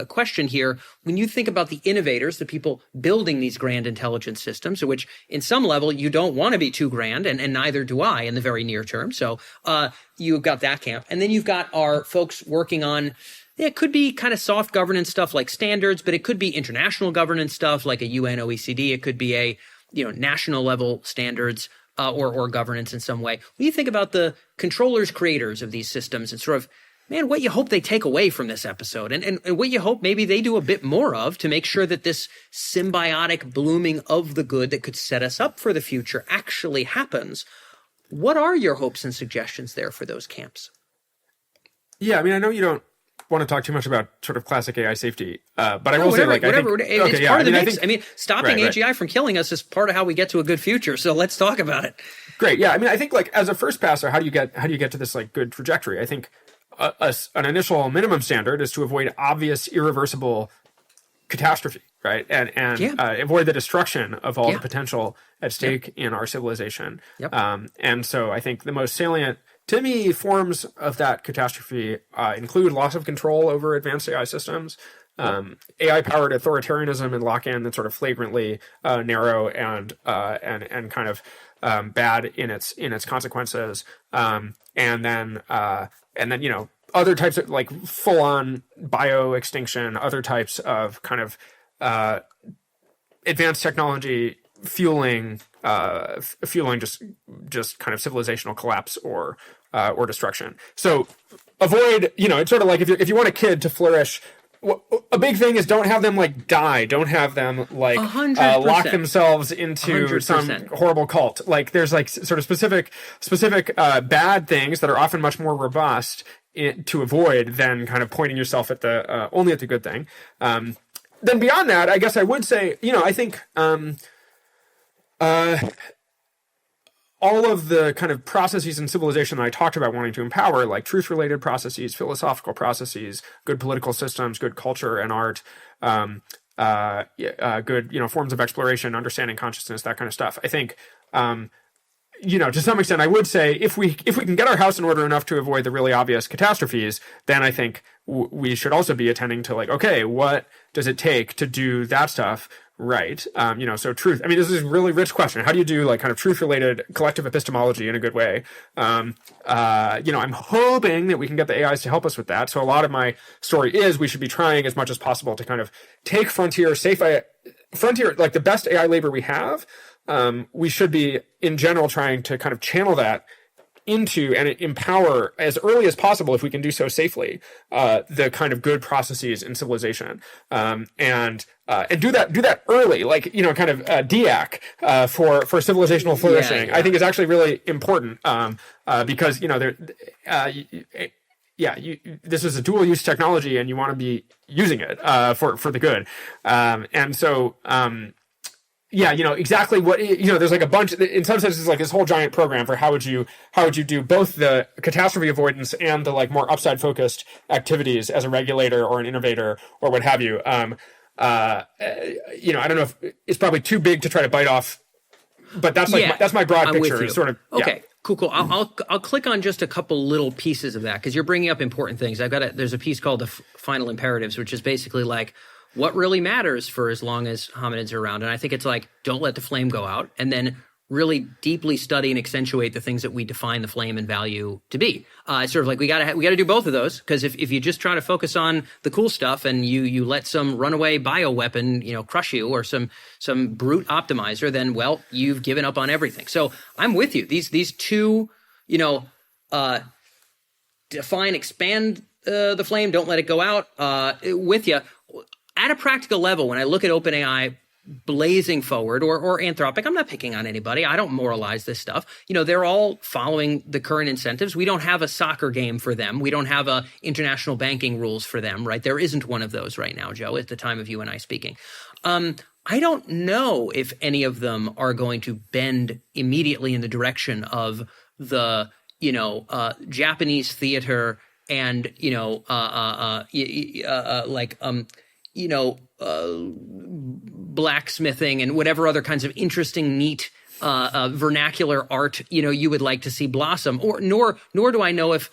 question here, when you think about the innovators, the people building these grand intelligence systems, which in some level you don't want to be too grand, and neither do I in the very near term. So you've got that camp. And then you've got our folks working on, it could be kind of soft governance stuff like standards, but it could be international governance stuff like a UN, OECD. It could be a, you know, national level standards, or governance in some way. When you think about the controllers, creators of these systems, and sort of, man, what you hope they take away from this episode, and what you hope maybe they do a bit more of to make sure that this symbiotic blooming of the good that could set us up for the future actually happens. What are your hopes and suggestions there for those camps? Yeah, I mean, I know you don't want to talk too much about sort of classic AI safety, but I will say, like, whatever. It's part of the mix. I think, I mean, stopping AGI from killing us is part of how we get to a good future. So let's talk about it. Great. Yeah. I mean, I think like as a first passer, how do you get to this like good trajectory? I think an initial minimum standard is to avoid obvious, irreversible catastrophe, right? And avoid the destruction of all the potential at stake in our civilization. And so I think the most salient, to me, forms of that catastrophe include loss of control over advanced AI systems, AI-powered authoritarianism and lock-in that's sort of flagrantly narrow and kind of bad in its consequences, and then other types of like full-on bio extinction, other types of kind of advanced technology fueling just kind of civilizational collapse or destruction. So avoid, it's sort of like if you want a kid to flourish, a big thing is don't have them like die. Don't have them like 100%. Lock themselves into 100%. some horrible cult. Like there's like sort of specific bad things that are often much more robust to avoid than kind of pointing yourself at the only at the good thing. Then beyond that, I guess I would say, I think all of the kind of processes in civilization that I talked about wanting to empower, like truth-related processes, philosophical processes, good political systems, good culture and art, good, forms of exploration, understanding consciousness, that kind of stuff. I think, to some extent, I would say if we can get our house in order enough to avoid the really obvious catastrophes, then I think we should also be attending to like, okay, what does it take to do that stuff right? So truth. I mean, this is a really rich question. How do you do like kind of truth-related collective epistemology in a good way? I'm hoping that we can get the AIs to help us with that. So a lot of my story is we should be trying as much as possible to kind of take like the best AI labor we have. We should be in general trying to kind of channel that into and empower as early as possible, if we can do so safely, the kind of good processes in civilization, and do that early, like kind of DIAC for civilizational flourishing. I think is actually really important because this is a dual use technology and you want to be using it for the good, and so. Exactly what, there's like a bunch, in some senses, like this whole giant program for how would you do both the catastrophe avoidance and the like more upside focused activities as a regulator or an innovator or what have you. I don't know if it's probably too big to try to bite off, but that's like, that's my broad picture. Sort of. Okay. Yeah. Cool. I'll click on just a couple little pieces of that because you're bringing up important things. There's a piece called the Final Imperatives, which is basically like, what really matters for as long as hominids are around? And I think it's like, don't let the flame go out, and then really deeply study and accentuate the things that we define the flame and value to be. It's sort of like we got to do both of those, because if you just try to focus on the cool stuff and you let some runaway bioweapon crush you, or some brute optimizer, then you've given up on everything. So I'm with you. These two define, expand the flame, don't let it go out. With you. At a practical level, when I look at OpenAI blazing forward, or Anthropic, I'm not picking on anybody. I don't moralize this stuff. They're all following the current incentives. We don't have a soccer game for them. We don't have international banking rules for them, right? There isn't one of those right now, Joe, at the time of you and I speaking. I don't know if any of them are going to bend immediately in the direction of the, Japanese theater and, blacksmithing and whatever other kinds of interesting, neat vernacular art, you would like to see blossom. Nor do I know if,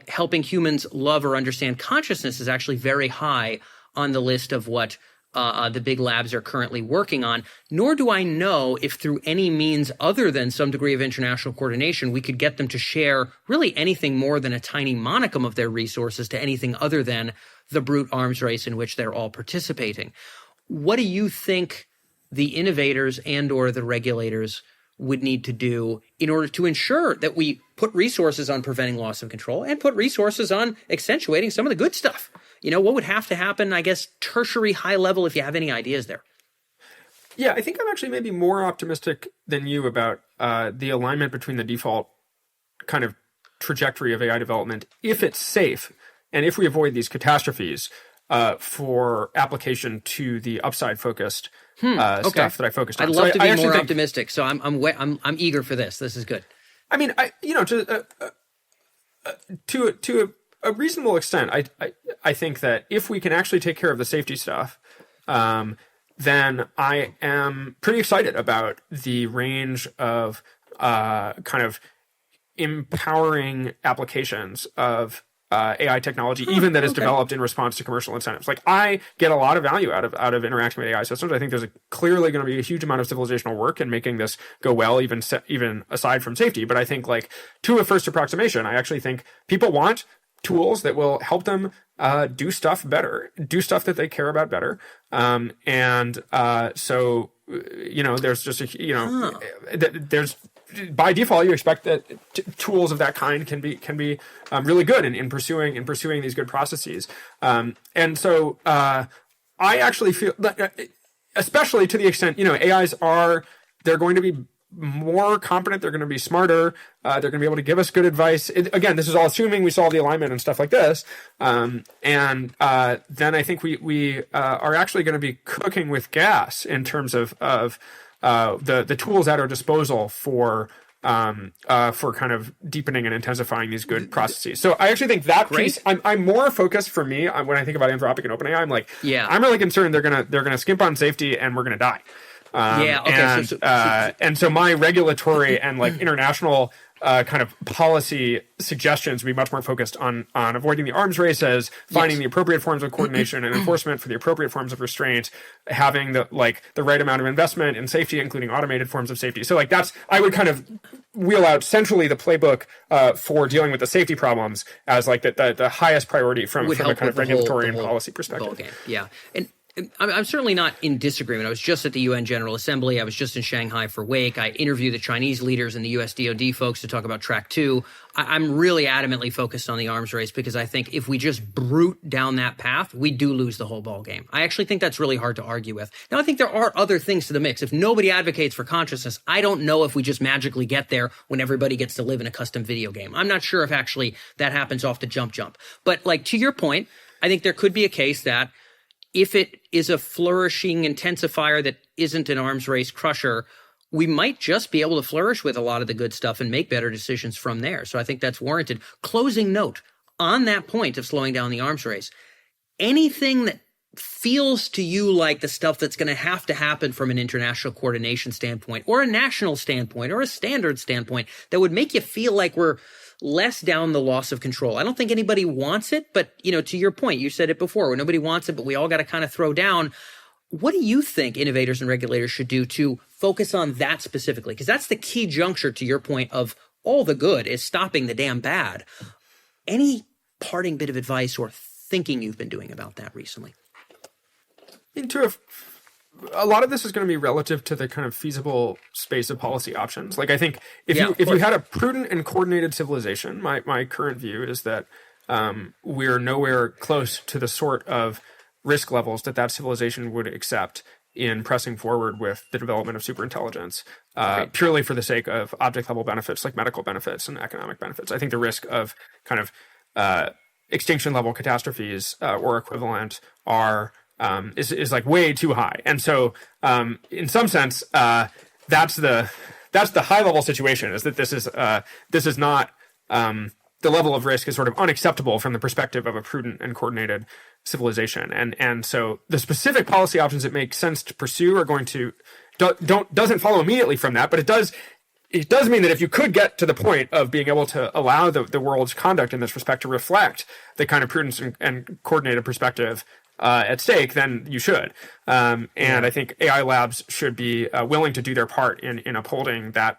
helping humans love or understand consciousness is actually very high on the list of what the big labs are currently working on. Nor do I know if through any means other than some degree of international coordination, we could get them to share really anything more than a tiny monicum of their resources to anything other than the brute arms race in which they're all participating. What do you think the innovators and or the regulators would need to do in order to ensure that we put resources on preventing loss of control and put resources on accentuating some of the good stuff? What would have to happen, I guess, tertiary, high level, if you have any ideas there? Yeah, I think I'm actually maybe more optimistic than you about the alignment between the default kind of trajectory of AI development, if it's safe, and if we avoid these catastrophes, for application to the upside-focused stuff that I focused on. I'd love to be more optimistic, so I'm eager for this. This is good. I mean, to a reasonable extent, I think that if we can actually take care of the safety stuff, then I am pretty excited about the range of kind of empowering applications of AI technology, even that is developed in response to commercial incentives. Like, I get a lot of value out of interacting with AI systems. I think there's clearly going to be a huge amount of civilizational work in making this go well, even aside from safety. But I think, like, to a first approximation, I actually think people want tools that will help them do stuff better, do stuff that they care about better. So there's just there's by default you expect that tools of that kind can be really good in pursuing these good processes. I actually feel that, especially to the extent AIs they're going to be more competent, they're going to be smarter, they're going to be able to give us good advice. Again, this is all assuming we solve the alignment and stuff like this. Then I think we are actually going to be cooking with gas in terms of the tools at our disposal for kind of deepening and intensifying these good processes. So I actually think that piece, I'm more focused for me when I think about Anthropic and OpenAI. I'm like, I'm really concerned they're gonna skimp on safety and we're gonna die. And so my regulatory and like international kind of policy suggestions would be much more focused on avoiding the arms races, finding the appropriate forms of coordination and enforcement for the appropriate forms of restraint, having the right amount of investment in safety, including automated forms of safety. So I would kind of wheel out centrally the playbook for dealing with the safety problems as like the highest priority from a kind of regulatory and policy perspective. Yeah. And I'm certainly not in disagreement. I was just at the UN General Assembly. I was just in Shanghai for Wake. I interviewed the Chinese leaders and the US DoD folks to talk about Track 2. I'm really adamantly focused on the arms race because I think if we just brute down that path, we do lose the whole ball game. I actually think that's really hard to argue with. Now, I think there are other things to the mix. If nobody advocates for consciousness, I don't know if we just magically get there when everybody gets to live in a custom video game. I'm not sure if actually that happens off the jump. But to your point, I think there could be a case that if it is a flourishing intensifier that isn't an arms race crusher, we might just be able to flourish with a lot of the good stuff and make better decisions from there. So I think that's warranted. Closing note on that point of slowing down the arms race, anything that feels to you like the stuff that's going to happen from an international coordination standpoint or a national standpoint or a standard standpoint that would make you feel like we're less down the loss of control. I don't think anybody wants it, but to your point, you said it before, where nobody wants it, but we all got to kind of throw down. What do you think innovators and regulators should do to focus on that specifically? Because that's the key juncture to your point of all the good is stopping the damn bad. Any parting bit of advice or thinking you've been doing about that recently? A lot of this is going to be relative to the kind of feasible space of policy options. I think if you had a prudent and coordinated civilization, my current view is that we're nowhere close to the sort of risk levels that civilization would accept in pressing forward with the development of superintelligence, purely for the sake of object level benefits like medical benefits and economic benefits. I think the risk of kind of extinction level catastrophes or equivalent is like way too high. And so in some sense, that's the high level situation, is that this is not the level of risk is sort of unacceptable from the perspective of a prudent and coordinated civilization. And so the specific policy options that make sense to pursue are going to doesn't follow immediately from that, but it does mean that if you could get to the point of being able to allow the world's conduct in this respect to reflect the kind of prudence and coordinated perspective at stake, then you should. I think AI labs should be willing to do their part in upholding that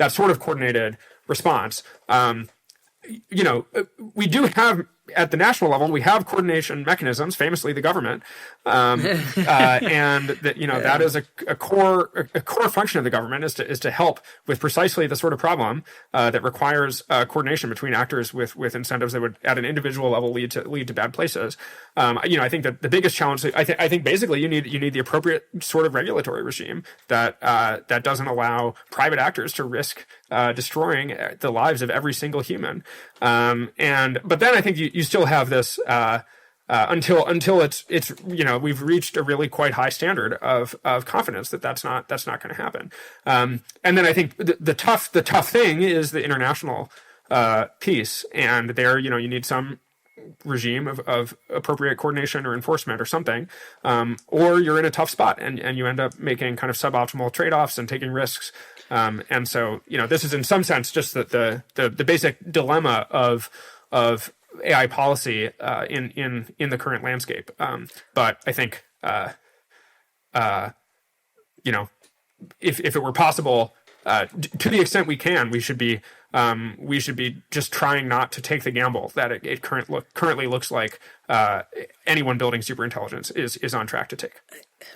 sort of coordinated response. We do have at the national level, we have coordination mechanisms, famously the government, and that is a core function of the government is to help with precisely the sort of problem that requires coordination between actors with incentives that would at an individual level lead to bad places. I think that the biggest challenge, I think basically you need the appropriate sort of regulatory regime that doesn't allow private actors to risk destroying the lives of every single human. But then I think you still have this until it's we've reached a really quite high standard of confidence that's not going to happen. And then I think the tough thing is the international piece, and there you need some regime of appropriate coordination or enforcement or something, or you're in a tough spot and you end up making kind of suboptimal trade-offs and taking risks. And so, this is in some sense just the basic dilemma of AI policy in the current landscape. But I think, if it were possible, to the extent we can, we should be we should be just trying not to take the gamble that it currently looks like anyone building superintelligence is on track to take.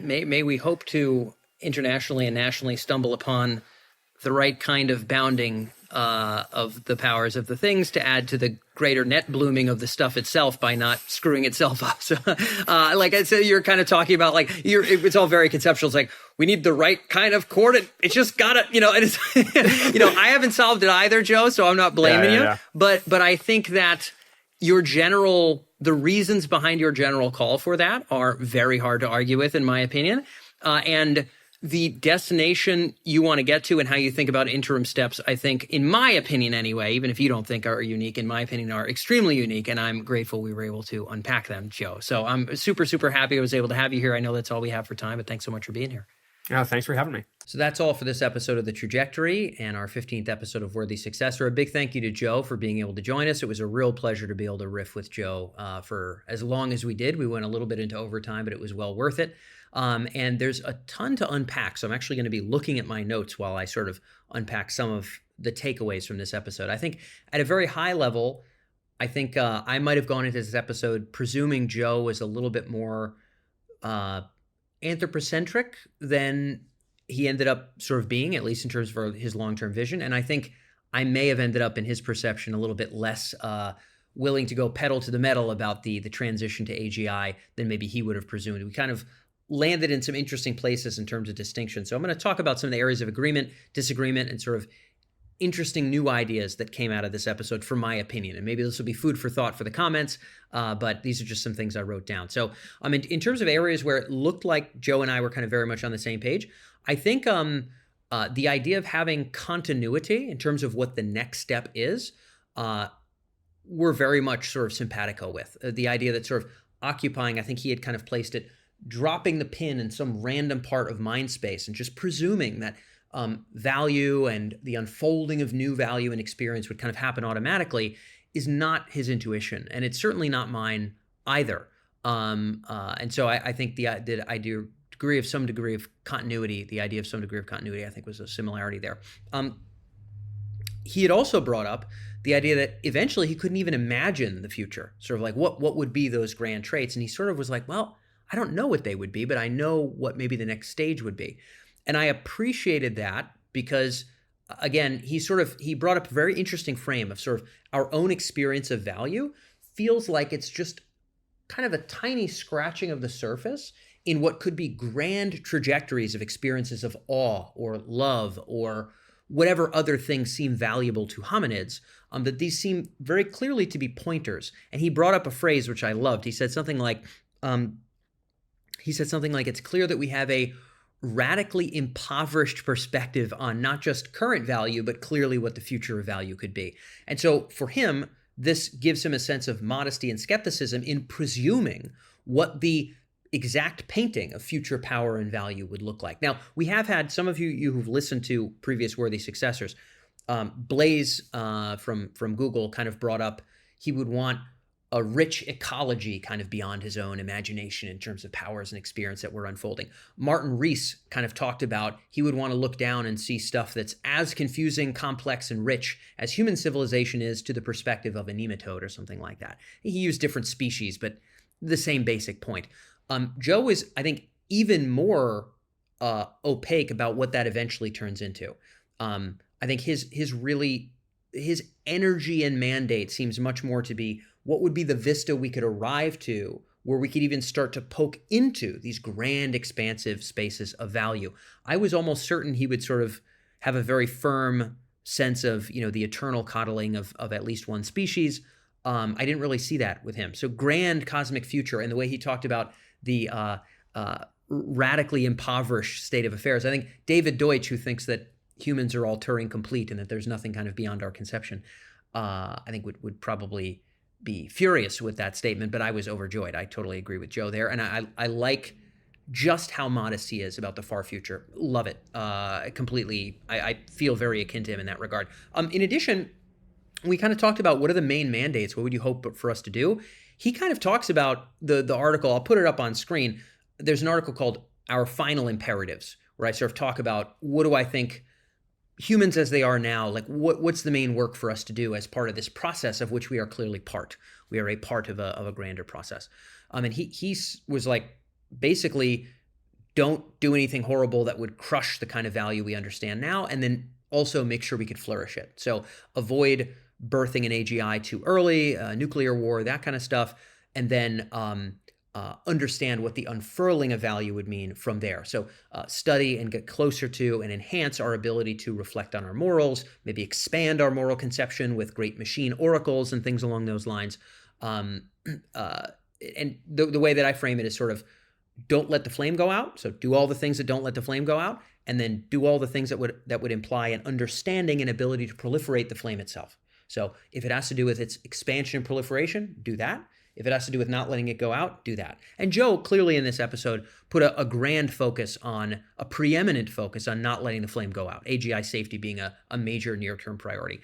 May we hope to internationally and nationally stumble upon the right kind of bounding of the powers of the things to add to the greater net blooming of the stuff itself by not screwing itself up. So, like I said, you're kind of talking about it's all very conceptual. It's like, we need the right kind of coordinate. It's just gotta, and it's, I haven't solved it either, Joe, so I'm not blaming you. Yeah. But I think that the reasons behind your general call for that are very hard to argue with, in my opinion. And the destination you want to get to and how you think about interim steps, I think, in my opinion anyway, even if you don't think are unique, in my opinion, are extremely unique. And I'm grateful we were able to unpack them, Joe. So I'm super, super happy I was able to have you here. I know that's all we have for time, but thanks so much for being here. Yeah, thanks for having me. So that's all for this episode of The Trajectory and our 15th episode of Worthy Successor. A big thank you to Joe for being able to join us. It was a real pleasure to be able to riff with Joe for as long as we did. We went a little bit into overtime, but it was well worth it. And there's a ton to unpack. So I'm actually going to be looking at my notes while I sort of unpack some of the takeaways from this episode. I think at a very high level, I think I might have gone into this episode presuming Joe was a little bit more anthropocentric than he ended up sort of being, at least in terms of his long-term vision. And I think I may have ended up in his perception a little bit less willing to go pedal to the metal about the transition to AGI than maybe he would have presumed. We kind of landed in some interesting places in terms of distinction. So I'm going to talk about some of the areas of agreement, disagreement, and sort of interesting new ideas that came out of this episode, for my opinion. And maybe this will be food for thought for the comments, but these are just some things I wrote down. So in terms of areas where it looked like Joe and I were kind of very much on the same page, I think the idea of having continuity in terms of what the next step is, we're very much sort of simpatico with. The idea that sort of occupying, I think he had kind of placed it, dropping the pin in some random part of mind space and just presuming that value and the unfolding of new value and experience would kind of happen automatically is not his intuition. And it's certainly not mine either. And so I think the idea of some degree of continuity, I think was a similarity there. He had also brought up the idea that eventually he couldn't even imagine the future, sort of like what would be those grand traits. And he sort of was like, well, I don't know what they would be, but I know what maybe the next stage would be. And I appreciated that because, again, he brought up a very interesting frame of sort of our own experience of value feels like it's just kind of a tiny scratching of the surface in what could be grand trajectories of experiences of awe or love or whatever other things seem valuable to hominids, that these seem very clearly to be pointers. And he brought up a phrase which I loved. He said something like, it's clear that we have a radically impoverished perspective on not just current value, but clearly what the future of value could be. And so for him, this gives him a sense of modesty and skepticism in presuming what the exact painting of future power and value would look like. Now, we have had some of you who've listened to previous Worthy Successors. Blaze from Google kind of brought up he would want a rich ecology kind of beyond his own imagination in terms of powers and experience that were unfolding. Martin Rees kind of talked about he would want to look down and see stuff that's as confusing, complex, and rich as human civilization is to the perspective of a nematode or something like that. He used different species, but the same basic point. Joe is, I think, even more opaque about what that eventually turns into. I think his energy and mandate seems much more to be what would be the vista we could arrive to where we could even start to poke into these grand, expansive spaces of value. I was almost certain he would sort of have a very firm sense of, the eternal coddling of at least one species. I didn't really see that with him. So grand cosmic future and the way he talked about the radically impoverished state of affairs. I think David Deutsch, who thinks that humans are all Turing complete and that there's nothing kind of beyond our conception, I think would probably be furious with that statement, but I was overjoyed. I totally agree with Joe there. And I like just how modest he is about the far future. Love it. Completely. I feel very akin to him in that regard. In addition, we kind of talked about what are the main mandates? What would you hope for us to do? He kind of talks about the article. I'll put it up on screen. There's an article called Our Final Imperatives, where I sort of talk about what do I think humans as they are now, like what's the main work for us to do as part of this process of which we are clearly part. We are a part of a grander process. And he was like, basically, don't do anything horrible that would crush the kind of value we understand now, and then also make sure we could flourish it. So avoid birthing an AGI too early, nuclear war, that kind of stuff, and then understand what the unfurling of value would mean from there. So study and get closer to and enhance our ability to reflect on our morals, maybe expand our moral conception with great machine oracles and things along those lines. And the way that I frame it is sort of, don't let the flame go out. So do all the things that don't let the flame go out, and then do all the things that would imply an understanding and ability to proliferate the flame itself. So if it has to do with its expansion and proliferation, do that. If it has to do with not letting it go out, do that. And Joe clearly in this episode put a grand focus on, a preeminent focus on not letting the flame go out, AGI safety being a major near-term priority.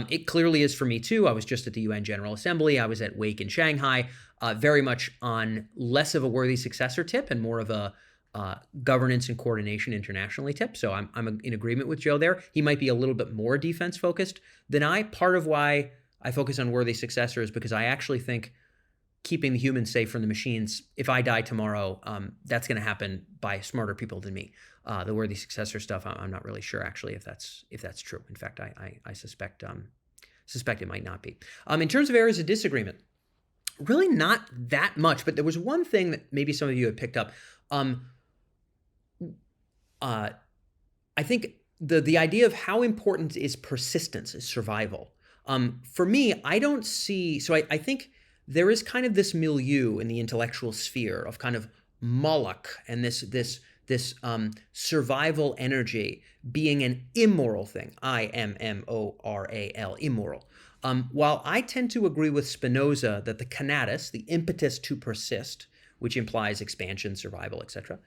It clearly is for me too. I was just at the UN General Assembly. I was at Wake in Shanghai, very much on less of a worthy successor tip and more of a governance and coordination internationally tip. So I'm in agreement with Joe there. He might be a little bit more defense focused than I. Part of why I focus on worthy successor is because I actually think keeping the humans safe from the machines, if I die tomorrow, that's going to happen by smarter people than me. The worthy successor stuff, I'm not really sure actually if that's true. In fact, I suspect it might not be. In terms of areas of disagreement, really not that much, but there was one thing that maybe some of you had picked up. I think the idea of how important is persistence, is survival. For me, I don't see, so I think there is kind of this milieu in the intellectual sphere of kind of Moloch and this survival energy being an immoral thing. IMMORAL, immoral. While I tend to agree with Spinoza that the conatus, the impetus to persist, which implies expansion, survival, etc.,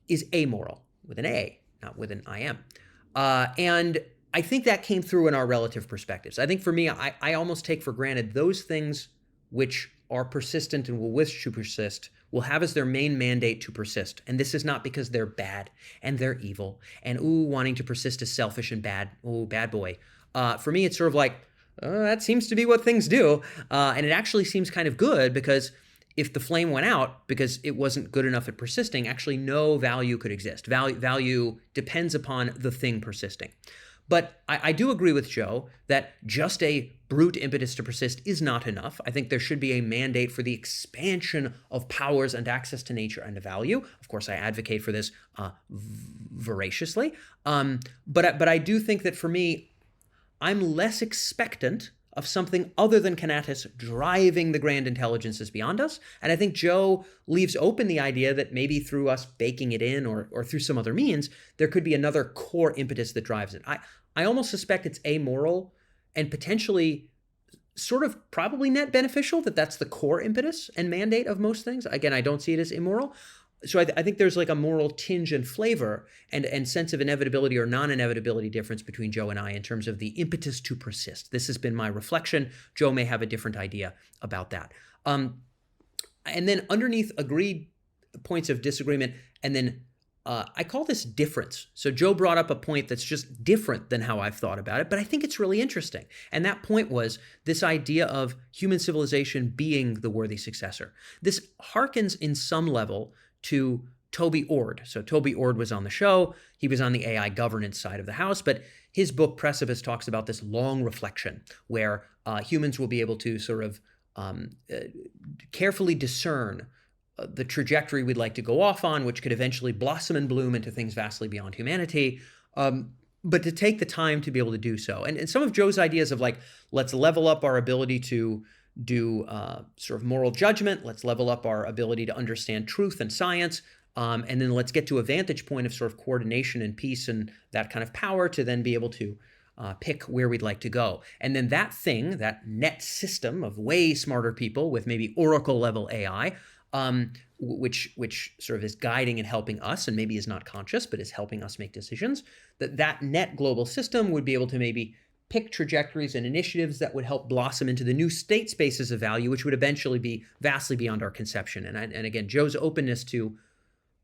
is amoral, with an A, not with an IM. And I think that came through in our relative perspectives. I think for me, I almost take for granted those things which are persistent and will wish to persist will have as their main mandate to persist. And this is not because they're bad and they're evil and, wanting to persist is selfish and bad. Bad boy. For me, it's sort of like, that seems to be what things do. And it actually seems kind of good, because if the flame went out because it wasn't good enough at persisting, actually no value could exist. Value depends upon the thing persisting. But I do agree with Joe that just a brute impetus to persist is not enough. I think there should be a mandate for the expansion of powers and access to nature and to value. Of course, I advocate for this voraciously. But I do think that for me, I'm less expectant of something other than conatus driving the grand intelligences beyond us. And I think Joe leaves open the idea that maybe through us baking it in or through some other means, there could be another core impetus that drives it. I almost suspect it's amoral and potentially sort of probably net beneficial, that's the core impetus and mandate of most things. Again, I don't see it as immoral. So I think there's like a moral tinge and flavor and sense of inevitability or non-inevitability difference between Joe and I in terms of the impetus to persist. This has been my reflection. Joe may have a different idea about that. And then underneath agreed points of disagreement, and then I call this difference. So Joe brought up a point that's just different than how I've thought about it, but I think it's really interesting. And that point was this idea of human civilization being the worthy successor. This harkens in some level to Toby Ord. So Toby Ord was on the show. He was on the AI governance side of the house, but his book Precipice talks about this long reflection where humans will be able to sort of carefully discern the trajectory we'd like to go off on, which could eventually blossom and bloom into things vastly beyond humanity. But to take the time to be able to do so. And some of Joe's ideas of like, let's level up our ability to do sort of moral judgment. Let's level up our ability to understand truth and science. And then let's get to a vantage point of sort of coordination and peace and that kind of power to then be able to pick where we'd like to go. And then that thing, that net system of way smarter people with maybe Oracle level AI, which sort of is guiding and helping us and maybe is not conscious, but is helping us make decisions, that net global system would be able to maybe pick trajectories and initiatives that would help blossom into the new state spaces of value, which would eventually be vastly beyond our conception. And again, Joe's openness to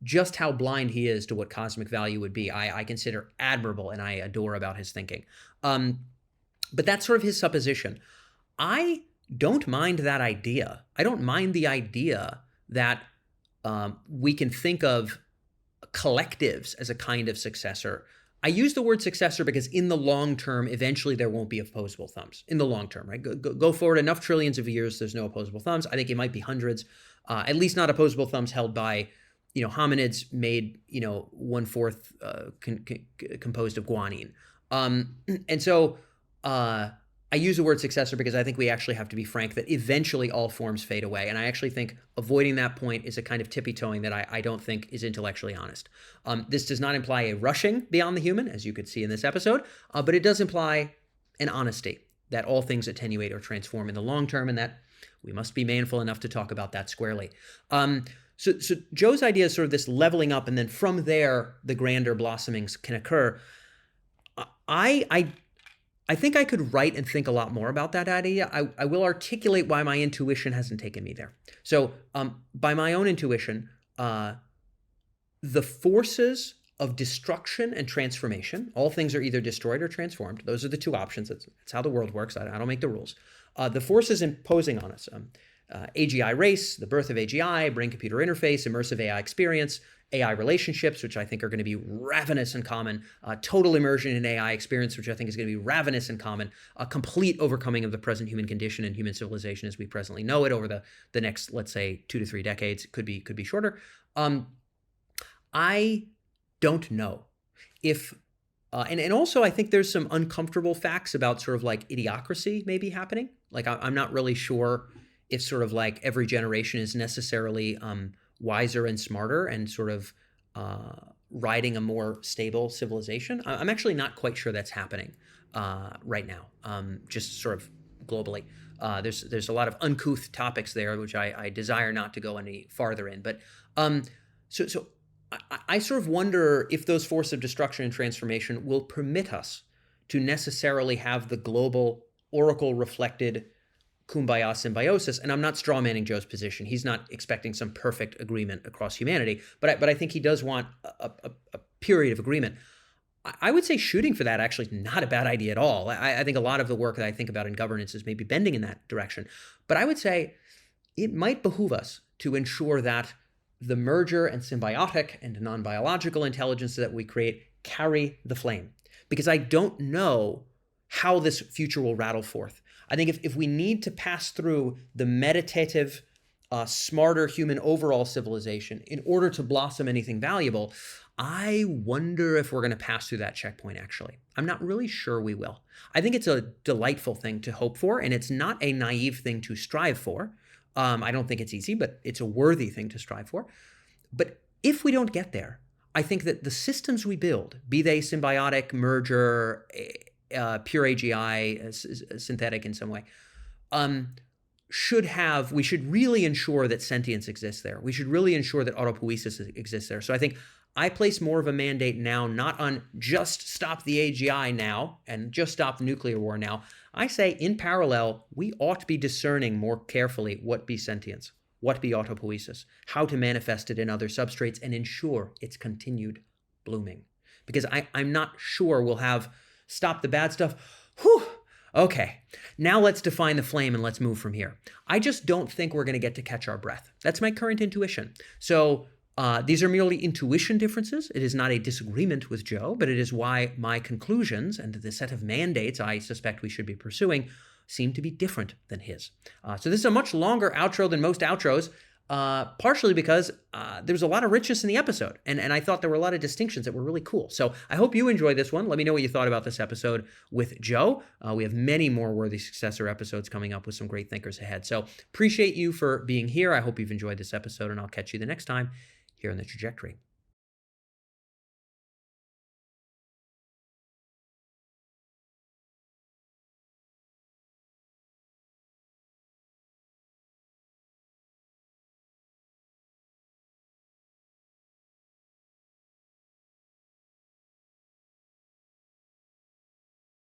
just how blind he is to what cosmic value would be, I consider admirable and I adore about his thinking. But that's sort of his supposition. I don't mind that idea. I don't mind the idea that we can think of collectives as a kind of successor. I use the word successor because in the long term, eventually there won't be opposable thumbs. In the long term, right? Go forward enough trillions of years, there's no opposable thumbs. I think it might be hundreds, at least not opposable thumbs held by, hominids made, 1/4 composed of guanine. And so I use the word successor because I think we actually have to be frank that eventually all forms fade away. And I actually think avoiding that point is a kind of tippy-toeing that I don't think is intellectually honest. This does not imply a rushing beyond the human, as you could see in this episode, but it does imply an honesty that all things attenuate or transform in the long term, and that we must be manful enough to talk about that squarely. So Joe's idea is sort of this leveling up, and then from there, the grander blossomings can occur. I think I could write and think a lot more about that idea. I will articulate why my intuition hasn't taken me there. So by my own intuition, the forces of destruction and transformation, all things are either destroyed or transformed. Those are the two options. That's how the world works. I don't make the rules. The forces imposing on us, AGI race, the birth of AGI, brain-computer interface, immersive AI experience, AI relationships, which I think are going to be ravenous in common, total immersion in AI experience, which I think is going to be ravenous in common, a complete overcoming of the present human condition and human civilization as we presently know it over the next, let's say, 2 to 3 decades. Could be shorter. I don't know if, and also I think there's some uncomfortable facts about sort of like idiocracy maybe happening. Like I'm not really sure if sort of like every generation is necessarily wiser and smarter and sort of riding a more stable civilization. I'm actually not quite sure that's happening right now, just sort of globally. There's a lot of uncouth topics there, which I desire not to go any farther in. But so I sort of wonder if those forces of destruction and transformation will permit us to necessarily have the global oracle reflected kumbaya symbiosis. And I'm not strawmanning Joe's position. He's not expecting some perfect agreement across humanity, but I think he does want a period of agreement. I would say shooting for that actually is not a bad idea at all. I think a lot of the work that I think about in governance is maybe bending in that direction. But I would say it might behoove us to ensure that the merger and symbiotic and non-biological intelligence that we create carry the flame. Because I don't know how this future will rattle forth. I think if we need to pass through the meditative, smarter human overall civilization in order to blossom anything valuable, I wonder if we're going to pass through that checkpoint, actually. I'm not really sure we will. I think it's a delightful thing to hope for, and it's not a naive thing to strive for. I don't think it's easy, but it's a worthy thing to strive for. But if we don't get there, I think that the systems we build, be they symbiotic, merger, pure AGI, synthetic in some way, we should really ensure that sentience exists there. We should really ensure that autopoiesis exists there. So I think I place more of a mandate now, not on just stop the AGI now and just stop the nuclear war now. I say in parallel, we ought to be discerning more carefully what be sentience, what be autopoiesis, how to manifest it in other substrates and ensure its continued blooming. Because I'm not sure we'll have stop the bad stuff. Whew. Okay, now let's define the flame and let's move from here. I just don't think we're going to get to catch our breath. That's my current intuition. So these are merely intuition differences. It is not a disagreement with Joe, but it is why my conclusions and the set of mandates I suspect we should be pursuing seem to be different than his. So this is a much longer outro than most outros, partially because there's a lot of richness in the episode. And I thought there were a lot of distinctions that were really cool. So I hope you enjoyed this one. Let me know what you thought about this episode with Joe. We have many more Worthy Successor episodes coming up with some great thinkers ahead. So appreciate you for being here. I hope you've enjoyed this episode, and I'll catch you the next time here on The Trajectory.